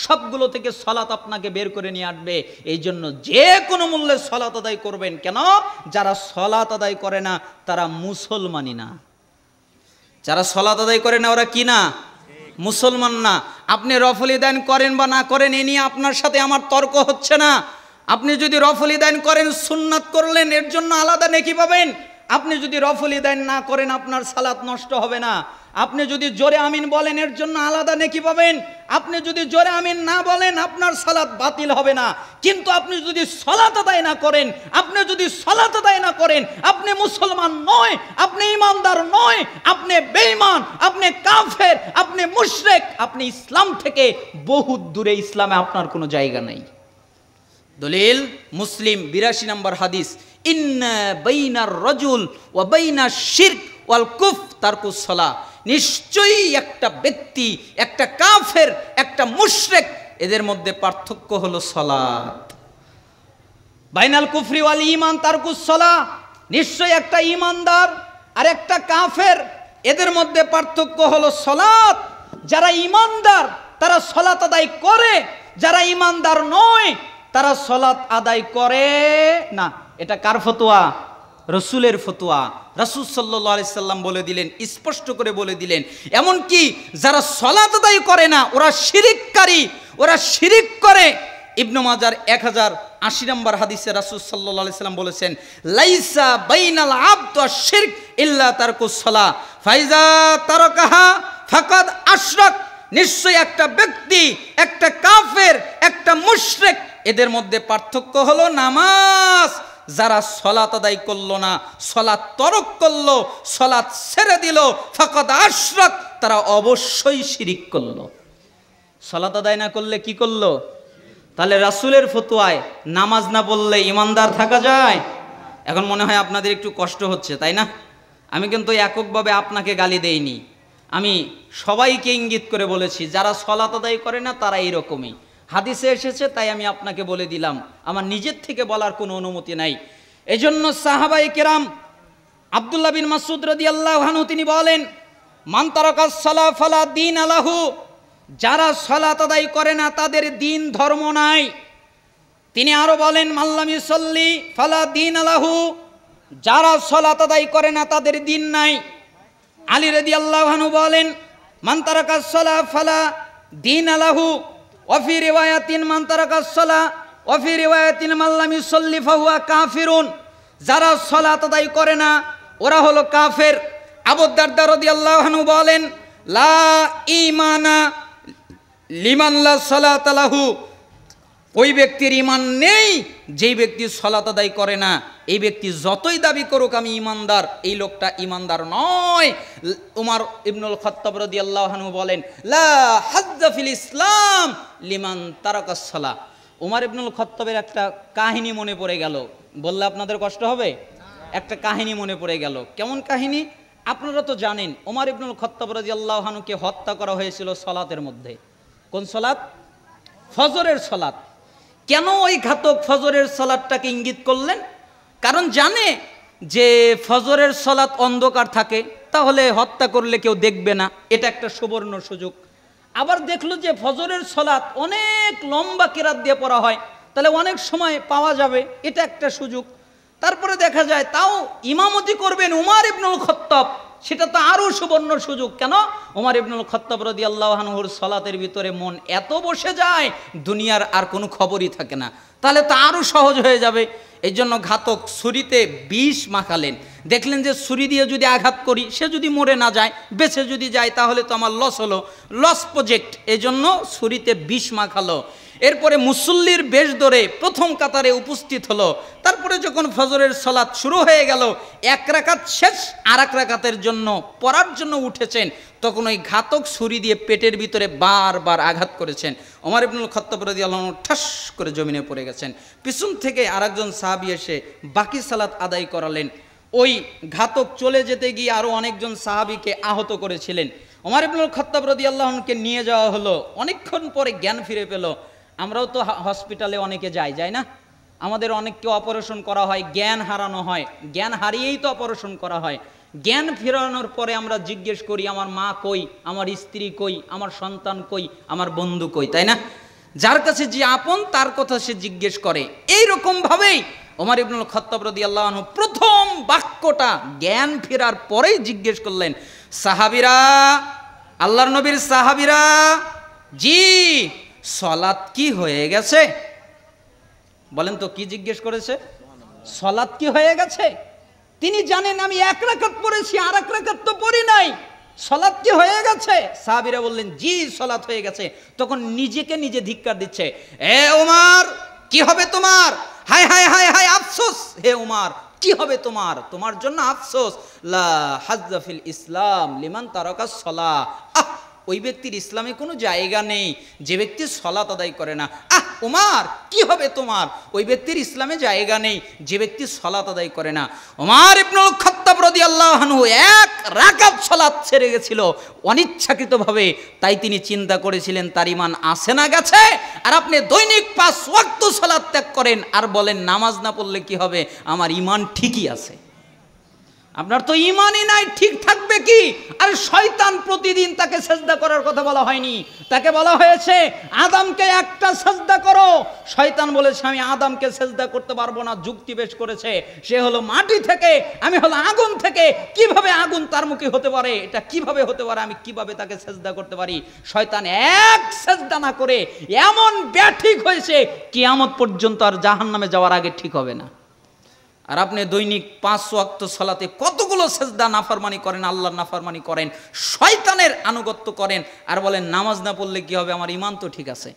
সবগুলো থেকে সালাত আপনাকে বের করে নিয়ে আসবে। এই জন্য যে কোনো মূল্যে সালাত আদায় করবেন। কেন? যারা সালাত আদায় করে না তারা মুসলমানই না। যারা সালাত আদায় করে না ওরা কি না? মুসলমান না। আপনি রফলি দান করেন বা না করেন এ নিয়ে আপনার সাথে আমার তর্ক হচ্ছে না। আপনি যদি রফলি দান করেন, সুন্নাত করলেন, এর জন্য আলাদা নেকি পাবেন। আপনি যদি রফল ইদাইন না করেন আপনার সালাত নষ্ট হবে না। আপনি যদি জোরে আমিন বলেন এর জন্য আলাদা নেকি পাবেন। আপনি যদি জোরে আমিন না বলেন আপনার সালাত বাতিল হবে না। কিন্তু আপনি যদি সালাত আদায় না করেন, আপনি যদি সালাত আদায় না করেন, আপনি মুসলমান নয়, আপনি ইমানদার নয়, আপনি বেঈমান, আপনি কাফের, আপনি মুশরিক, আপনি ইসলাম থেকে বহু দূরে। ইসলামে আপনার কোনো জায়গা নেই। দলিল মুসলিম 82 নম্বর হাদিস, ইন্না বাইনার রাজুল ওয়া বাইনা শিরক ওয়াল কুফ তারকুস সালাহ। নিশ্চয়ই একটা ব্যক্তি, একটা কাফের, একটা মুশরিক, এদের মধ্যে পার্থক্য হলো সালাত। বাইনাল কুফরি ওয়াল ঈমান তারকুস সালাহ। নিশ্চয়ই একটা ঈমানদার আর একটা কাফের, এদের মধ্যে পার্থক্য হলো সালাত। যারা ঈমানদার তারা সালাত আদায় করে, যারা ঈমানদার নয় তারা সালাত আদায় করে না। এটা কার ফতোয়া? রসুলের ফতোয়া। রাসূল সাল্লাল্লাহু আলাইহি সাল্লাম বলে দিলেন, স্পষ্ট করে বলে দিলেন, এমনকি যারা সালাত আদায় করে না ওরা শিরিককারী, ওরা শিরিক করে। ইবনে মাজার 1080 নম্বর হাদিসে রাসূল সাল্লাল্লাহু আলাইহি সাল্লাম বলেছেন, লাইসা বাইনাল আবদ ওয়াশ শিরক ইল্লা তারকুস সালাহ ফাইজা তারাকাহা ফাকাদ আশরাক। নিশ্চয়ই একটা ব্যক্তি, একটা কাফের, একটা মুশরিক, এদের মধ্যে পার্থক্য হলো নামাজ। যারা সালাত আদায় করলো না, সালাত তরক করলো, সালাত ছেড়ে দিল, ফাকাদ আশরাক, তারা অবশ্যই শিরিক করলো। সালাত আদায় না করলে কি করলো? তাহলে রাসূলের ফতোয়ায় নামাজ না পড়লে ইমানদার থাকা যায়? এখন মনে হয় আপনাদের একটু কষ্ট হচ্ছে, তাই না? আমি কিন্তু এককভাবে আপনাকে গালি দেইনি, আমি সবাইকে ইঙ্গিত করে বলেছি যারা সালাত আদায় করে না তারা এইরকমই। হাদিসে এসেছে তাই আমি আপনাকে বলে দিলাম, আমার নিজের থেকে বলার কোনো অনুমতি নাই। এজন্য সাহাবায়ে কেরাম আব্দুল্লাহ বিন মাসউদ রাদিয়াল্লাহু আনহু তিনি বলেন, মান তারাকাস সালাহ ফালা দীন আলাহু। যারা সালাত আদায় করে না তাদের দিন ধর্ম নাই। তিনি আরো বলেন, মাল্লাম ইউসাল্লি ফালা দীন আলাহু। যারা সালাত আদায় করে না তাদের দিন নাই। আলী রাদিয়াল্লাহু আনহু বলেন, মান তারাকাস সালাহ ফালা দীন আলাহু। ওয়াফি রিওয়ায়াতিন মান তারাকাস সালাহ ওয়াফি রিওয়ায়াতিন মাল্লাম ইউসাল্লি ফাহুয়া কাফিরুন। যারা সালাত আদায় করে না ওরা হলো কাফের। আবু দারদা রাদিয়াল্লাহু আনহু বলেন, লা ঈমানা লিমান লা সালাত লাহু। ওই ব্যক্তির ঈমান নেই যেই ব্যক্তি সালাত আদায় করে না। এই ব্যক্তি যতই দাবি করুক আমি ঈমানদার, এই লোকটা ঈমানদার নয়। উমর ইবনুল খাত্তাব রাদিয়াল্লাহু আনহু বলেন, লা হাজ্জা ফিল ইসলাম লিমান তারাকাস সালাহ। উমর ইবনুল খাত্তাবের একটা কাহিনী মনে পড়ে গেল, বললে আপনাদের কষ্ট হবে। একটা কাহিনী মনে পড়ে গেল। কেমন কাহিনী? আপনারা তো জানেন উমর ইবনুল খাত্তাব রাদিয়াল্লাহু আনহুকে হত্যা করা হয়েছিল সালাতের মধ্যে। কোন সালাত? ফজরের সালাত। কেন ওই ঘাতক ফজরের সালাতটাকে ইঙ্গিত করলেন? কারণ জানে যে ফজরের সালাত অন্ধকার থাকে, তাহলে হত্যা করলে কেউ দেখবে না, এটা একটা সুবর্ণ সুযোগ। আবার দেখলো যে ফজরের সালাত অনেক লম্বা কিরাত দিয়ে পড়া হয়, তাহলে অনেক সময় পাওয়া যাবে, এটা একটা সুযোগ। তারপরে দেখা যায় তাও ইমামতি করবেন উমর ইবনুল খাত্তাব, সেটা তো আরও সুবর্ণ সুযোগ। কেন? উমর ইবনুল খাত্তাব রাদিয়াল্লাহু আনহুর সালাতের ভিতরে মন এত বসে যায় দুনিয়ার আর কোনো খবরই থাকে না, তাহলে তো আরও সহজ হয়ে যাবে। এই জন্য ঘাতক ছুরিতে বিষ মাখালেন। দেখলেন যে ছুরি দিয়ে যদি আঘাত করি সে যদি মরে না যায়, বেঁচে যদি যায় তাহলে তো আমার লস হলো, লস প্রজেক্ট। এই জন্য ছুরিতে বিষ মাখালো। এরপরে মুসল্লির বেশ ধরে প্রথম কাতারে উপস্থিত হলো। তারপরে যখন ফজরের সালাত শুরু হয়ে গেল, এক রাকাত শেষ, আর এক রাকাতের জন্য পড়ার জন্য উঠেছেন, তখন ওই ঘাতক ছুরি দিয়ে পেটের ভিতরে বারবার আঘাত করেছেন। ওমর ইবনুল খাত্তাব রাদিয়াল্লাহু আনহু ঠাস করে জমিনে পড়ে গেছেন। পিছন থেকে আরেকজন সাহাবী এসে বাকি সালাত আদায় করালেন। ওই ঘাতক চলে যেতে গিয়ে আরও অনেকজন সাহাবীকে আহত করেছিলেন। ওমর ইবনুল খাত্তাব রাদিয়াল্লাহু আনহুকে নিয়ে যাওয়া হলো। অনেকক্ষণ পরে জ্ঞান ফিরে পেল। আমরাও তো হসপিটালে অনেকে যাই না? আমাদের অনেককে অপারেশন করা হয়, জ্ঞান হারানো হয়, জ্ঞান হারিয়েই তো অপারেশন করা হয়। জ্ঞান ফেরানোর পরে আমরা জিজ্ঞেস করি আমার মা কই, আমার স্ত্রী কই, আমার সন্তান কই, আমার বন্ধু কই, তাই না? যার কাছে যে আপন তার কথা সে জিজ্ঞেস করে। এইরকম ভাবেই ওমর ইবনুল খাত্তাব রাদিয়াল্লাহু আনহু প্রথম বাক্যটা জ্ঞান ফেরার পরেই জিজ্ঞেস করলেন, সাহাবীরা, আল্লাহর নবীর সাহাবীরা, জি সালাত কি হয়ে গেছে? বলেন তো কি জিজ্ঞেস করেছে? সালাত কি হয়ে গেছে? তিনি জানেন আমি 1 রাকাত পড়েছি, আর 1 রাকাত তো পড়ি নাই, সালাত কি হয়ে গেছে? সাহাবীরা বললেন জি সালাত হয়ে গেছে। তখন নিজেকে নিজে ধিক্কার দিচ্ছে, এ ওমর কি হবে তোমার? হায় হায় হায় হায় আফসোস, হে ওমর কি হবে তোমার? তোমার জন্য আফসোস। লা হাজ্জা ফিল ইসলাম লিমান তারাকাস সালাহ। ওই ব্যক্তির ইসলামে কোনো জায়গা নেই যে ব্যক্তি সালাত আদায় করে না। ওমর কি হবে তোমার? ওই ব্যক্তির ইসলামে জায়গা নেই যে ব্যক্তি সালাত আদায় করে না। ওমর ইবনুল খাত্তাব রাদিয়াল্লাহু আনহু 1 রাকাত সালাত ছেড়ে গেছিল অনিচ্ছাকৃতভাবে। তাই তিনি চিন্তা করেছিলেন তার ঈমান আছে না গেছে। আর আপনি দৈনিক 5 ওয়াক্ত সালাত ত্যাগ করেন আর বলেন নামাজ না পড়লে কি হবে, আমার ঈমান ঠিকই আছে। আপনার তো ঈমানই নাই, ঠিক থাকবে কি? আর শয়তান প্রতিদিন তাকে সেজদা করার কথা বলা হয়নি, তাকে বলা হয়েছে আদমকে একটা সেজদা করো। শয়তান বলেছে আমি আদমকে সেজদা করতে পারবো না, যুক্তি পেশ করেছে সে হলো মাটি থেকে, আমি হলো আগুন থেকে, কিভাবে আগুন তার মুখে হতে পারে, এটা কিভাবে হতে পারে, আমি কিভাবে তাকে সেজদা করতে পারি? শয়তান এক সেজদা না করে এমন ব্যাঠিক হয়েছে কিয়ামত পর্যন্ত আর জাহান্নামে যাওয়ার আগে ঠিক হবে না। আর আপনি দৈনিক 5 ওয়াক্ত সালাতে কতগুলো সেজদা নাফরমানি করেন, আল্লাহর নাফরমানি করেন, শয়তানের আনুগত্য করেন, আর বলেন নামাজ না পড়লে কি হবে, আমার ঈমান তো ঠিক আছে।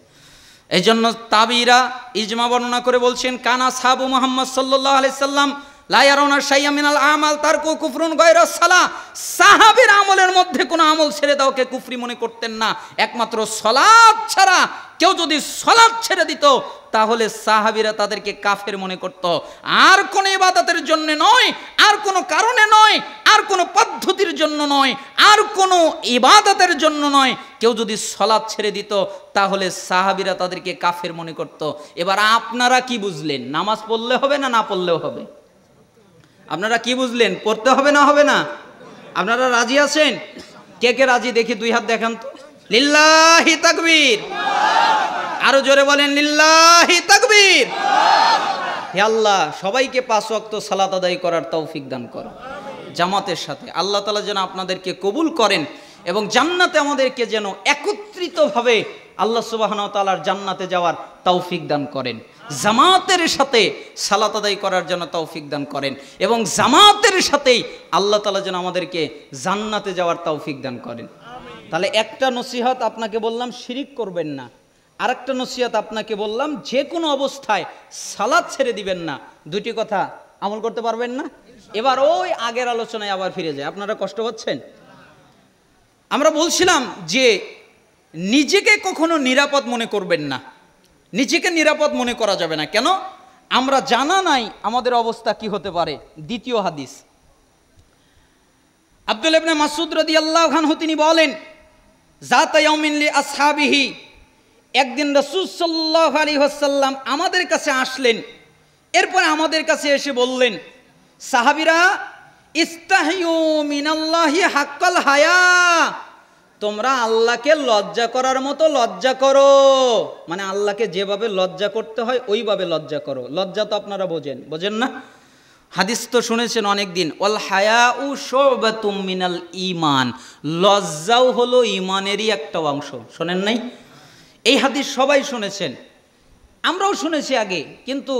এই জন্য তাবিরা ইজমা বর্ণনা করে বলছেন কানা সাহাবু মুহাম্মদ সাল্লাল্লাহু আলাইহি সাল্লাম লা ইয়ারাউনা শাইয়্যাম মিনাল আমাল তারকু কুফরুন গায়রা সালাহ। সাহাবীর আমলের মধ্যে কোনো আমল ছেড়ে দাওকে কুফরি মনে করতেন না, একমাত্র সালাত ছাড়া। কেউ যদি সালাত ছেড়ে দিত তাহলে সাহাবীরা তাদেরকে কাফের মনে করত। আর কোনো ইবাদতের জন্য নয়, আর কোনো কারণে নয়, আর কোনো পদ্ধতির জন্য নয়, আর কোনো ইবাদতের জন্য নয়। কেউ যদি সালাত ছেড়ে দিত তাহলে সাহাবীরা তাদেরকে কাফের মনে করত। এবার আপনারা কি বুঝলেন? নামাজ পড়লে হবে না না পড়লেও হবে? আপনারা কি বুঝলেন? পড়তে হবে না হবে না? আপনারা রাজি আছেন? কে কে রাজি দেখি 2 হাত দেখান তো। লিল্লাহি তাকবীর। আরো জোরে বলেন লিল্লাহি তাকবীর। হে আল্লাহ সবাইকে 5 ওয়াক্ত সালাত আদায় করার তৌফিক দান করো জামাতের সাথে। আল্লাহ তাআলা যেন আপনাদেরকে কবুল করেন এবং জান্নাতে আমাদেরকে যেন একত্রিতভাবে আল্লাহ সুবহানাহু ওয়া তাআলার জান্নাতে যাওয়ার তৌফিক দান করেন। জামাতের সাথে সালাত আদায় করার জন্য তৌফিক দান করেন এবং জামাতের সাথেই আল্লাহ তাআলা যেন আমাদেরকে জান্নাতে যাওয়ার তৌফিক দান করেন। তাহলে একটা নসিহত আপনাকে বললাম শিরিক করবেন না, আরেকটা নসিহত আপনাকে বললাম যে কোনো অবস্থায় সালাত ছেড়ে দিবেন না। 2টি কথা আমল করতে পারবেন না? এবার ওই আগের আলোচনায় আবার ফিরে যায়। আপনারা কষ্ট পাচ্ছেন? আমরা বলছিলাম যে নিজেকে কখনো নিরাপদ মনে করবেন না, নিজেকে নিরাপদ মনে করা যাবে না। কেন? আমরা জানা নাই আমাদের অবস্থা কি হতে পারে। 2য় হাদিস আব্দুল্লাহ ইবনে মাসউদ রাদিয়াল্লাহু আনহু তিনি বলেন যাতা ইয়াউমিন লি আসহাবিহি, একদিন রাসূল সাল্লাল্লাহু আলাইহি ওয়াসাল্লাম আমাদের কাছে আসলেন। এরপরে আমাদের কাছে এসে বললেন সাহাবীরা ইস্তাহিয়ু মিনাল্লাহি হাক্কাল হায়া, তোমরা আল্লাহকে লজ্জা করার মতো লজ্জা করো। মানে আল্লাহকে যেভাবে লজ্জা করতে হয় ওইভাবে লজ্জা করো। লজ্জা তো আপনারা বোঝেন না? হাদিস তো শুনেছেন অনেক দিন। ওয়াল হায়াউ শুবাতুম মিনাল ঈমান, লজ্জাও হলো ঈমানেরই একটা অংশ। শোনেন নাই? এই হাদিস সবাই শুনেছেন, আমরাও শুনেছি আগে, কিন্তু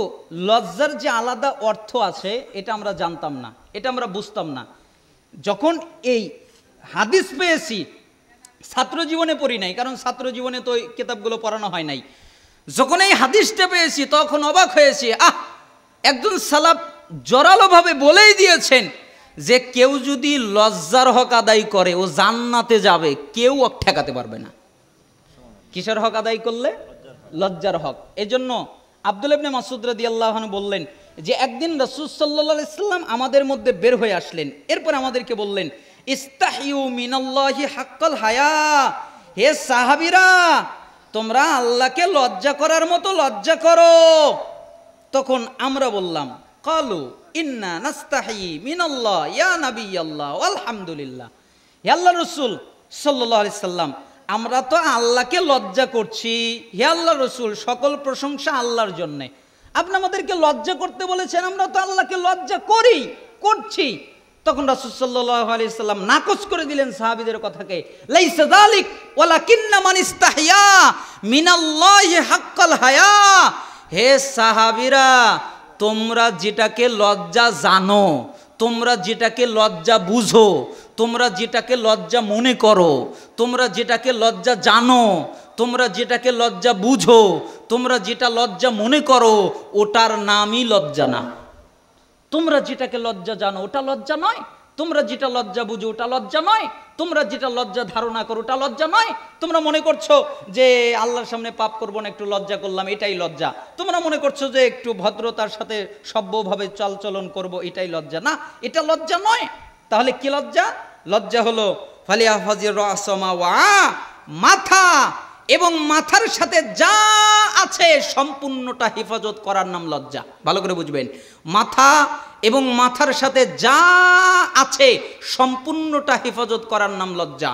লজ্জার যে আলাদা অর্থ আছে এটা আমরা জানতাম না, এটা আমরা বুঝতাম না। যখন এই হাদিস পেয়েছি, ছাত্র জীবনে পড়ি নাই, কারণ ছাত্র জীবনে তো কিতাবগুলো পড়ানো হয় নাই। যখন এই হাদিসটা পেয়েছি তখন অবাক হয়েছি। একজন সালাফ জোরালোভাবে বলেই দিয়েছেন যে কেউ যদি লজ্জার হক আদায় করে ও জান্নাতে যাবে, কেউ ঠেকাতে পারবে না। কিসের হক আদায় করলে? লজ্জার হক। এজন্য আব্দুল্লাহ ইবনে মাসউদ রাদিয়াল্লাহু আনহু বললেন যে একদিন রাসূল সাল্লাল্লাহু আলাইহি সাল্লাম আমাদের মধ্যে বের হয়ে আসলেন। এরপর আমাদেরকে বললেন ইস্তাহিয়ু মিনাল্লাহি হাক্কাল হায়া, হে সাহাবীরা তোমরা আল্লাহকে লজ্জা করার মতো লজ্জা করো। তখন আমরা বললাম ক্বালু ইন্না নাস্তাহি মিনাল্লাহ ইয়া নাবিয়াল্লাহ আলহামদুলিল্লাহ। হে আল্লাহর রাসূল সাল্লাল্লাহু আলাইহি সাল্লাম, আমরা তো আল্লাহকে লজ্জা করছি। হে আল্লাহর রাসূল, সকল প্রশংসা আল্লাহর জন্য। আপনি আমাদেরকে লজ্জা করতে বলেছেন, আমরা তো আল্লাহকে লজ্জা করছি। তখন রাসূল সাল্লাল্লাহু আলাইহি সাল্লাম নাকচ করে দিলেন সাহাবীদের কথাকে। লাইসা যালিক ওয়ালাকিন্না মান ইস্তাহিয়া মিনাল্লাহি হাক্কাল হায়া। হে সাহাবীরা, তোমরা যেটাকে লজ্জা জানো, তোমরা যেটাকে লজ্জা বুঝো, তোমরা যেটাকে লজ্জা মনে করো, তোমরা যেটাকে লজ্জা জানো, তোমরা যেটাকে লজ্জা বুঝো, তোমরা যেটা লজ্জা মনে করো, ওটার নামই লজ্জা না। তোমরা যেটাকে লজ্জা জানো ওটা লজ্জা নয়, তোমরা যেটা লজ্জা বুঝো ওটা লজ্জা নয়, তোমরা যেটা লজ্জা ধারণা করো ওটা লজ্জা নয়। তোমরা মনে করছো যে আল্লাহর সামনে পাপ করবো না, একটু লজ্জা করলাম, এটাই লজ্জা। তোমরা মনে করছো যে একটু ভদ্রতার সাথে সভ্যভাবে চালচলন করবো, এটাই লজ্জা। না, এটা লজ্জা নয়। তাহলে কি লজ্জা? লজ্জা হলো ফালিয়াহফাজির রাসমা ওয়া, মাথা এবং মাথার সাথে যা আছে সম্পূর্ণটা হেফাজত করার নাম লজ্জা। ভালো করে বুঝবেন, মাথা এবং মাথার সাথে যা আছে সম্পূর্ণটা হেফাজত করার নাম লজ্জা।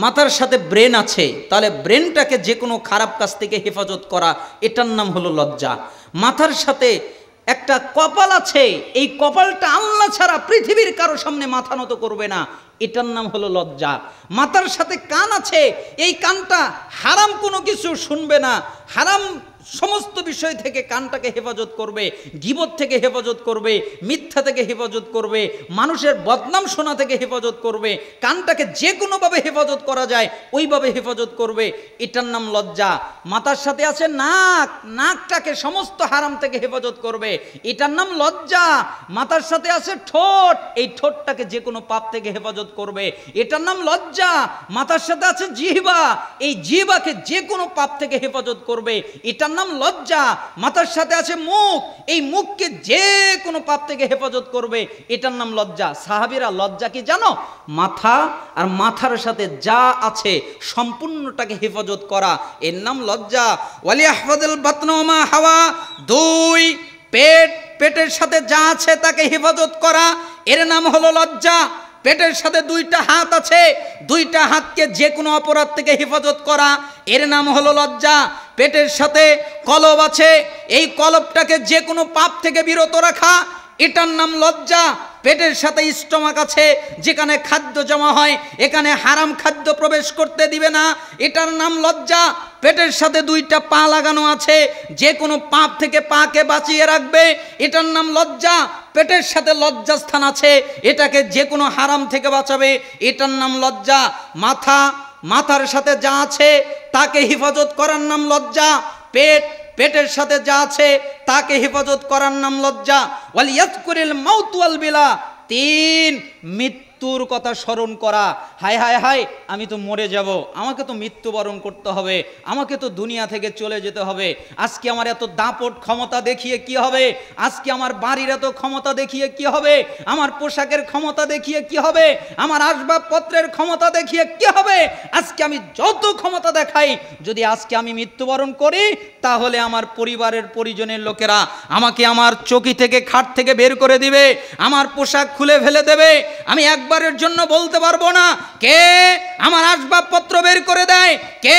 মাথার সাথে ব্রেন আছে, তাহলে ব্রেনটাকে যে কোনো খারাপ কাজ থেকে হেফাজত করা, এটার নাম হলো লজ্জা। মাথার সাথে একটা কপাল আছে, এই কপালটা আল্লাহ ছাড়া পৃথিবীর কারো সামনে মাথা নত করবে না, এটার নাম হলো লজ্জা। মাথার সাথে কান আছে, এই কানটা হারাম কোনো কিছু শুনবে না, হারাম সমস্ত বিষয় থেকে কানটাকে হেফাজত করবে, গীবত থেকে হেফাজত করবে, মিথ্যা থেকে হেফাজত করবে, মানুষের বদনাম শোনা থেকে হেফাজত করবে। কানটাকে যে কোনোভাবে হেফাজত করা যায় ওইভাবে হেফাজত করবে, এটার নাম লজ্জা। মাথার সাথে আছে নাক, নাকটাকে সমস্ত হারাম থেকে হেফাজত করবে, এটার নাম লজ্জা। মাথার সাথে আছে ঠোঁট, এই ঠোঁটটাকে যে কোনো পাপ থেকে হেফাজত করবে, এটার নাম লজ্জা। মাথার সাথে আছে জিহ্বা, এই জিহ্বাকে যে কোনো পাপ থেকে হেফাজত করবে, এটার নাম লজ্জা। মাথার সাথে আছে মুখ, এই মুখকে যে কোনো পাপ থেকে হেফাজত করবে, এটার নাম লজ্জা। সাহাবীরা লজ্জা কি জানো? মাথা আর মাথার সাথে যা আছে সম্পূর্ণটাকে হেফাজত করা, এর নাম লজ্জা। ওয়ালিয়াহফাজুল বাতনা ওয়া মা হাওয়া, দুই পেটের সাথে যা আছে তাকে হেফাজত করা, এর নাম হলো লজ্জা। পেটের সাথে দুইটা হাত আছে, দুইটা হাতকে যে কোনো অপরাধ থেকে হেফাজত করা, এর নাম হলো লজ্জা। পেটের সাথে কলব আছে, এই কলবটাকে যে কোনো পাপ থেকে বিরত রাখা, এটার নাম লজ্জা। পেটের সাথে স্টমাক আছে, যেখানে খাদ্য জমা হয় এখানে হারাম খাদ্য প্রবেশ করতে দিবে না, এটার নাম লজ্জা। পেটের সাথে দুইটা পা লাগানো আছে, যে কোনো পাপ থেকে পাকে বাঁচিয়ে রাখবে, এটার নাম লজ্জা। পেটের সাথে লজ্জাস্থান আছে, এটাকে যে কোনো হারাম থেকে বাঁচাবে, এটার নাম লজ্জা। মাথার সাথে যা আছে তাকে হেফাজত করার নাম লজ্জা। পেটের সাথে যা আছে তাকে হেফাজত করার নাম লজ্জা। ওয়াল ইয়াজকুরিল মাউত ওয়াল বিলা, তিন মৃত্যুর কথা স্মরণ করা। হায় হায় হায়, আমি তো মরে যাব, আমাকে তো মৃত্যুবরণ করতে হবে, আমাকে তো দুনিয়া থেকে চলে যেতে হবে। আজকে আমার এত দাপট ক্ষমতা দেখিয়ে কি হবে? আজকে আমার বাড়ির এত ক্ষমতা দেখিয়ে কি হবে? আমার পোশাকের ক্ষমতা দেখিয়ে কি হবে? আমার আসবাবপত্রের ক্ষমতা দেখিয়ে কি হবে? আজকে আমি যত ক্ষমতা দেখাই, যদি আজকে আমি মৃত্যুবরণ করি, তাহলে আমার পরিবারের পরিজনের লোকেরা আমাকে আমার চৌকি থেকে, খাট থেকে বের করে দিবে, আমার পোশাক খুলে ফেলে দেবে। আমি একবারের জন্য বলতে পারবো না কে আমার আসবাবপত্র বের করে দেয়, কে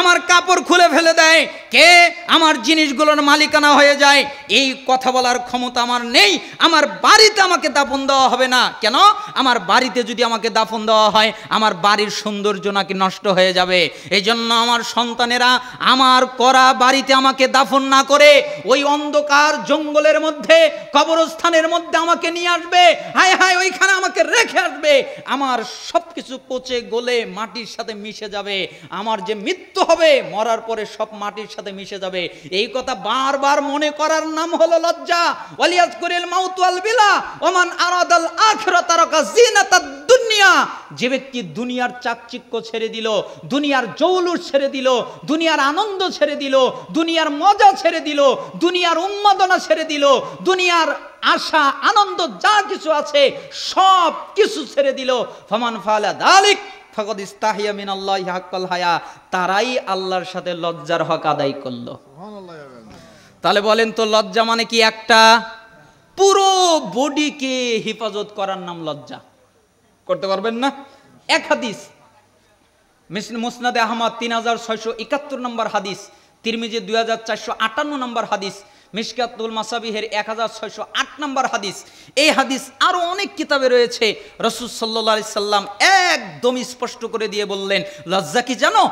আমার কাপড় খুলে ফেলে দেয়, কে আমার জিনিসগুলোর মালিকানা হয়ে যায়, এই কথা বলার ক্ষমতা আমার নেই। আমার বাড়িতে আমাকে দাফন দেওয়া হবে না। কেন? আমার বাড়িতে যদি আমাকে দাফন দেওয়া হয়, আমার বাড়ির সৌন্দর্য নাকি নষ্ট হয়ে যাবে। এই জন্য আমার সন্তানেরা আমার করা বাড়িতে আমাকে দাফন না করে ওই অন্ধকার জঙ্গলের মধ্যে, কবরস্থানের মধ্যে আমাকে নিয়ে আসবে। হায় হায়, ওইখানে আমাকে রেখে আসবে, আমার সব কিছু পচে গলে মাটির সাথে মিশে যাবে। আমার যে মৃত্যু হবে, মরার পরে সব মাটির সাথে মিশে যাবে। এই কথা বারবার মনে করার নাম হলো লজ্জা। ওয়ালিয়াজকুরিল মাউত ওয়াল বিলা ওমান আরাদাল আখিরাত তারাকা জিনাতাদ দুনিয়া, যে ব্যক্তি দুনিয়ার চাকচিক্য ছেড়ে দিল, দুনিয়ার জৌলুস ছেড়ে দিল, দুনিয়ার আনন্দ ছেড়ে দিল, দুনিয়ার মজা ছেড়ে দিল, দুনিয়ার উন্মাদনা ছেড়ে দিল, দুনিয়ার আশা আনন্দ যা কিছু আছে সব কিছু ছেড়ে দিল, ফামান ফাআলা যালিক ফাকাদ ইস্তাহিয়া মিনাল্লাহি হাক্কাল হায়া, তারাই আল্লাহর সাথে লজ্জার হক আদায় করলো। তাহলে বলেন তো, লজ্জা মানে কি? একটা পুরো বডিকে হেফাজত করার নাম লজ্জা। করতে পারবেন না? এক হাদিস, মুসনাদে আহমদ 3671 নম্বর হাদিস, তিরমিজি 2458 নম্বর হাদিস, মিশকাতুল মাসাবিহের 1608 নম্বর হাদিস। এই হাদিস আরো অনেক কিতাবে রয়েছে। রাসূল সাল্লাল্লাহু আলাইহি সাল্লাম একদম স্পষ্ট করে দিয়ে বললেন, লজ্জা কি জানো?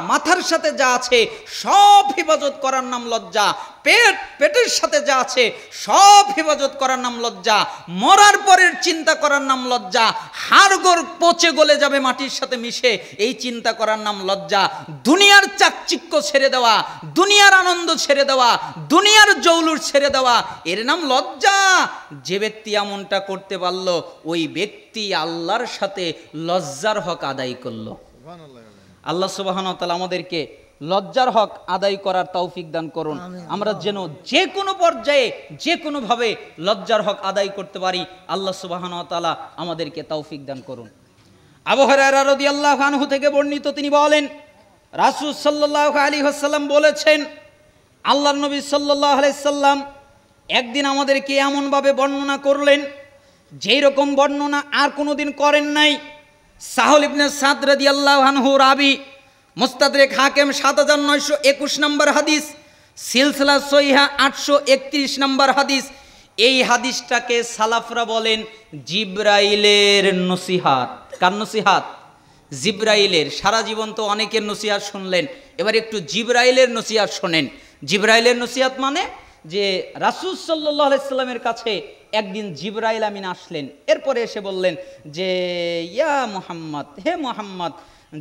মাথার সাথে যা আছে সব হেফাজত করার নাম লজ্জা। পেটের সাথে যা আছে সব হেফাজত করার নাম লজ্জা, মরার পরের চিন্তা করার নাম লজ্জা, হাড়গোড় পচে গলে যাবে মাটির সাথে মিশে এই চিন্তা করার নাম লজ্জা, দুনিয়ার চাকচিক্য ছেড়ে দেওয়া, দুনিয়ার আনন্দ ছেড়ে দেওয়া, দুনিয়ার জৌলুস ছেড়ে দেওয়া, এর নাম লজ্জা। যে ব্যক্তি এমনটা করতে পারল ওই ব্যক্তি আল্লাহর সাথে লজ্জার হক আদায় করল। আল্লাহ সুবহানাহু ওয়া তাআলা আমাদেরকে লজ্জার হক আদায় করার তৌফিক দান করুন। আমরা যেন যে কোনো পর্যায়ে যে কোনোভাবে লজ্জার হক আদায় করতে পারি, আল্লাহ সুবহানাহু ওয়া তাআলা আমাদেরকে তৌফিক দান করুন। আবু হুরায়রা রাদিয়াল্লাহু আনহু থেকে বর্ণিত, তিনি বলেন রাসূল সাল্লাল্লাহু আলাইহি ওয়াসাল্লাম বলেছেন, আল্লাহর নবী সাল্লাল্লাহু আলাইহি সাল্লাম একদিন আমাদেরকে এমনভাবে বর্ণনা করলেন যেই রকম বর্ণনা আর কোনোদিন করেন নাই। সাহল ইবনে সাদ রাদিয়াল্লাহু আনহু রাবি, মুস্তাদরিক হাকিম 7921 নম্বর হাদিস, সিলসিলা সহিহা 831 নম্বর হাদিস। এই হাদিসটাকে সালাফরা বলেন জিবরাইলের নসিহাত। কার নসিহাত? জিবরাইলের। সারা জীবন তো অনেকের নসিহাত শুনলেন, এবার একটু জিবরাইলের নসিহাত শোনেন। জিবরাইলের নসিহাত মানে যে রাসূল সাল্লাল্লাহু আলাইহি সাল্লামের কাছে একদিন জিবরাইল আমিন আসলেন, এরপরে এসে বললেন যে ইয়া মুহাম্মদ, হে মুহাম্মদ,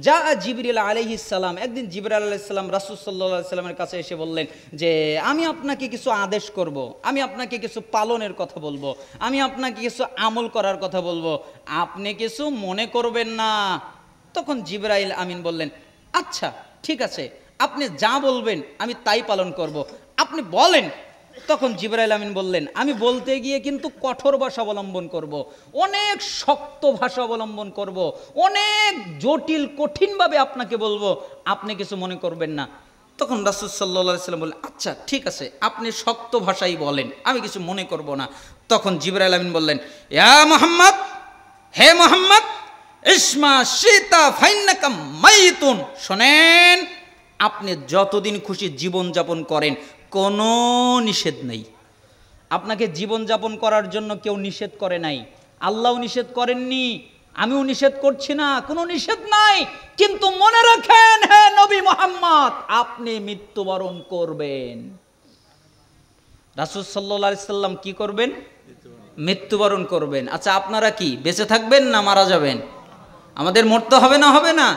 যা জিবরিল আলাইহিস সালাম, একদিন জিবরাইল আলাইহিস সালাম রাসূল সাল্লাল্লাহু আলাইহি সাল্লামের কাছে এসে বললেন যে আমি আপনাকে কিছু আদেশ করব, আমি আপনাকে কিছু পালনের কথা বলবো, আমি আপনাকে কিছু আমল করার কথা বলবো, আপনি কিছু মনে করবেন না। তখন জিবরাইল আমিন বললেন আচ্ছা ঠিক আছে, আপনি যা বলবেন আমি তাই পালন করব, আপনি বলেন। তখন জিবরাইল আমিন বললেন আমি বলতে গিয়ে কিন্তু কঠোর ভাষা অবলম্বন করব, অনেক শক্ত ভাষা অবলম্বন করব, অনেক জটিল কঠিনভাবে আপনাকে বলবো, আপনি কিছু মনে করবেন না। তখন রাসূল সাল্লাল্লাহু আলাইহি সাল্লাম বললেন আচ্ছা ঠিক আছে, আপনি শক্ত ভাষাই বলেন, আমি কিছু মনে করব না। তখন জিবরাইল আমিন বললেন ইয়া মুহাম্মদ, হে মুহাম্মদ, ইসমা শিতা ফাইন্নাকা মাইতুন, শোনেন, আপনি যতদিন খুশি জীবন যাপন করেন, কোনো নিষেধ নেই। আপনাকে জীবন যাপন করার জন্য কেউ নিষেধ করে নাই, আল্লাহও নিষেধ করেননি, আমিও নিষেধ করছি না, কোনো নিষেধ নাই। কিন্তু মনে রাখেন হে নবী মুহাম্মদ, আপনি মৃত্যুবরণ করবেন। রাসূল সাল্লাল্লাহু আলাইহি সাল্লাম কি করবেন? মৃত্যুবরণ করবেন। আচ্ছা আপনারা কি বেঁচে থাকবেন না মারা যাবেন? আমাদের মরতে হবে না, হবে না?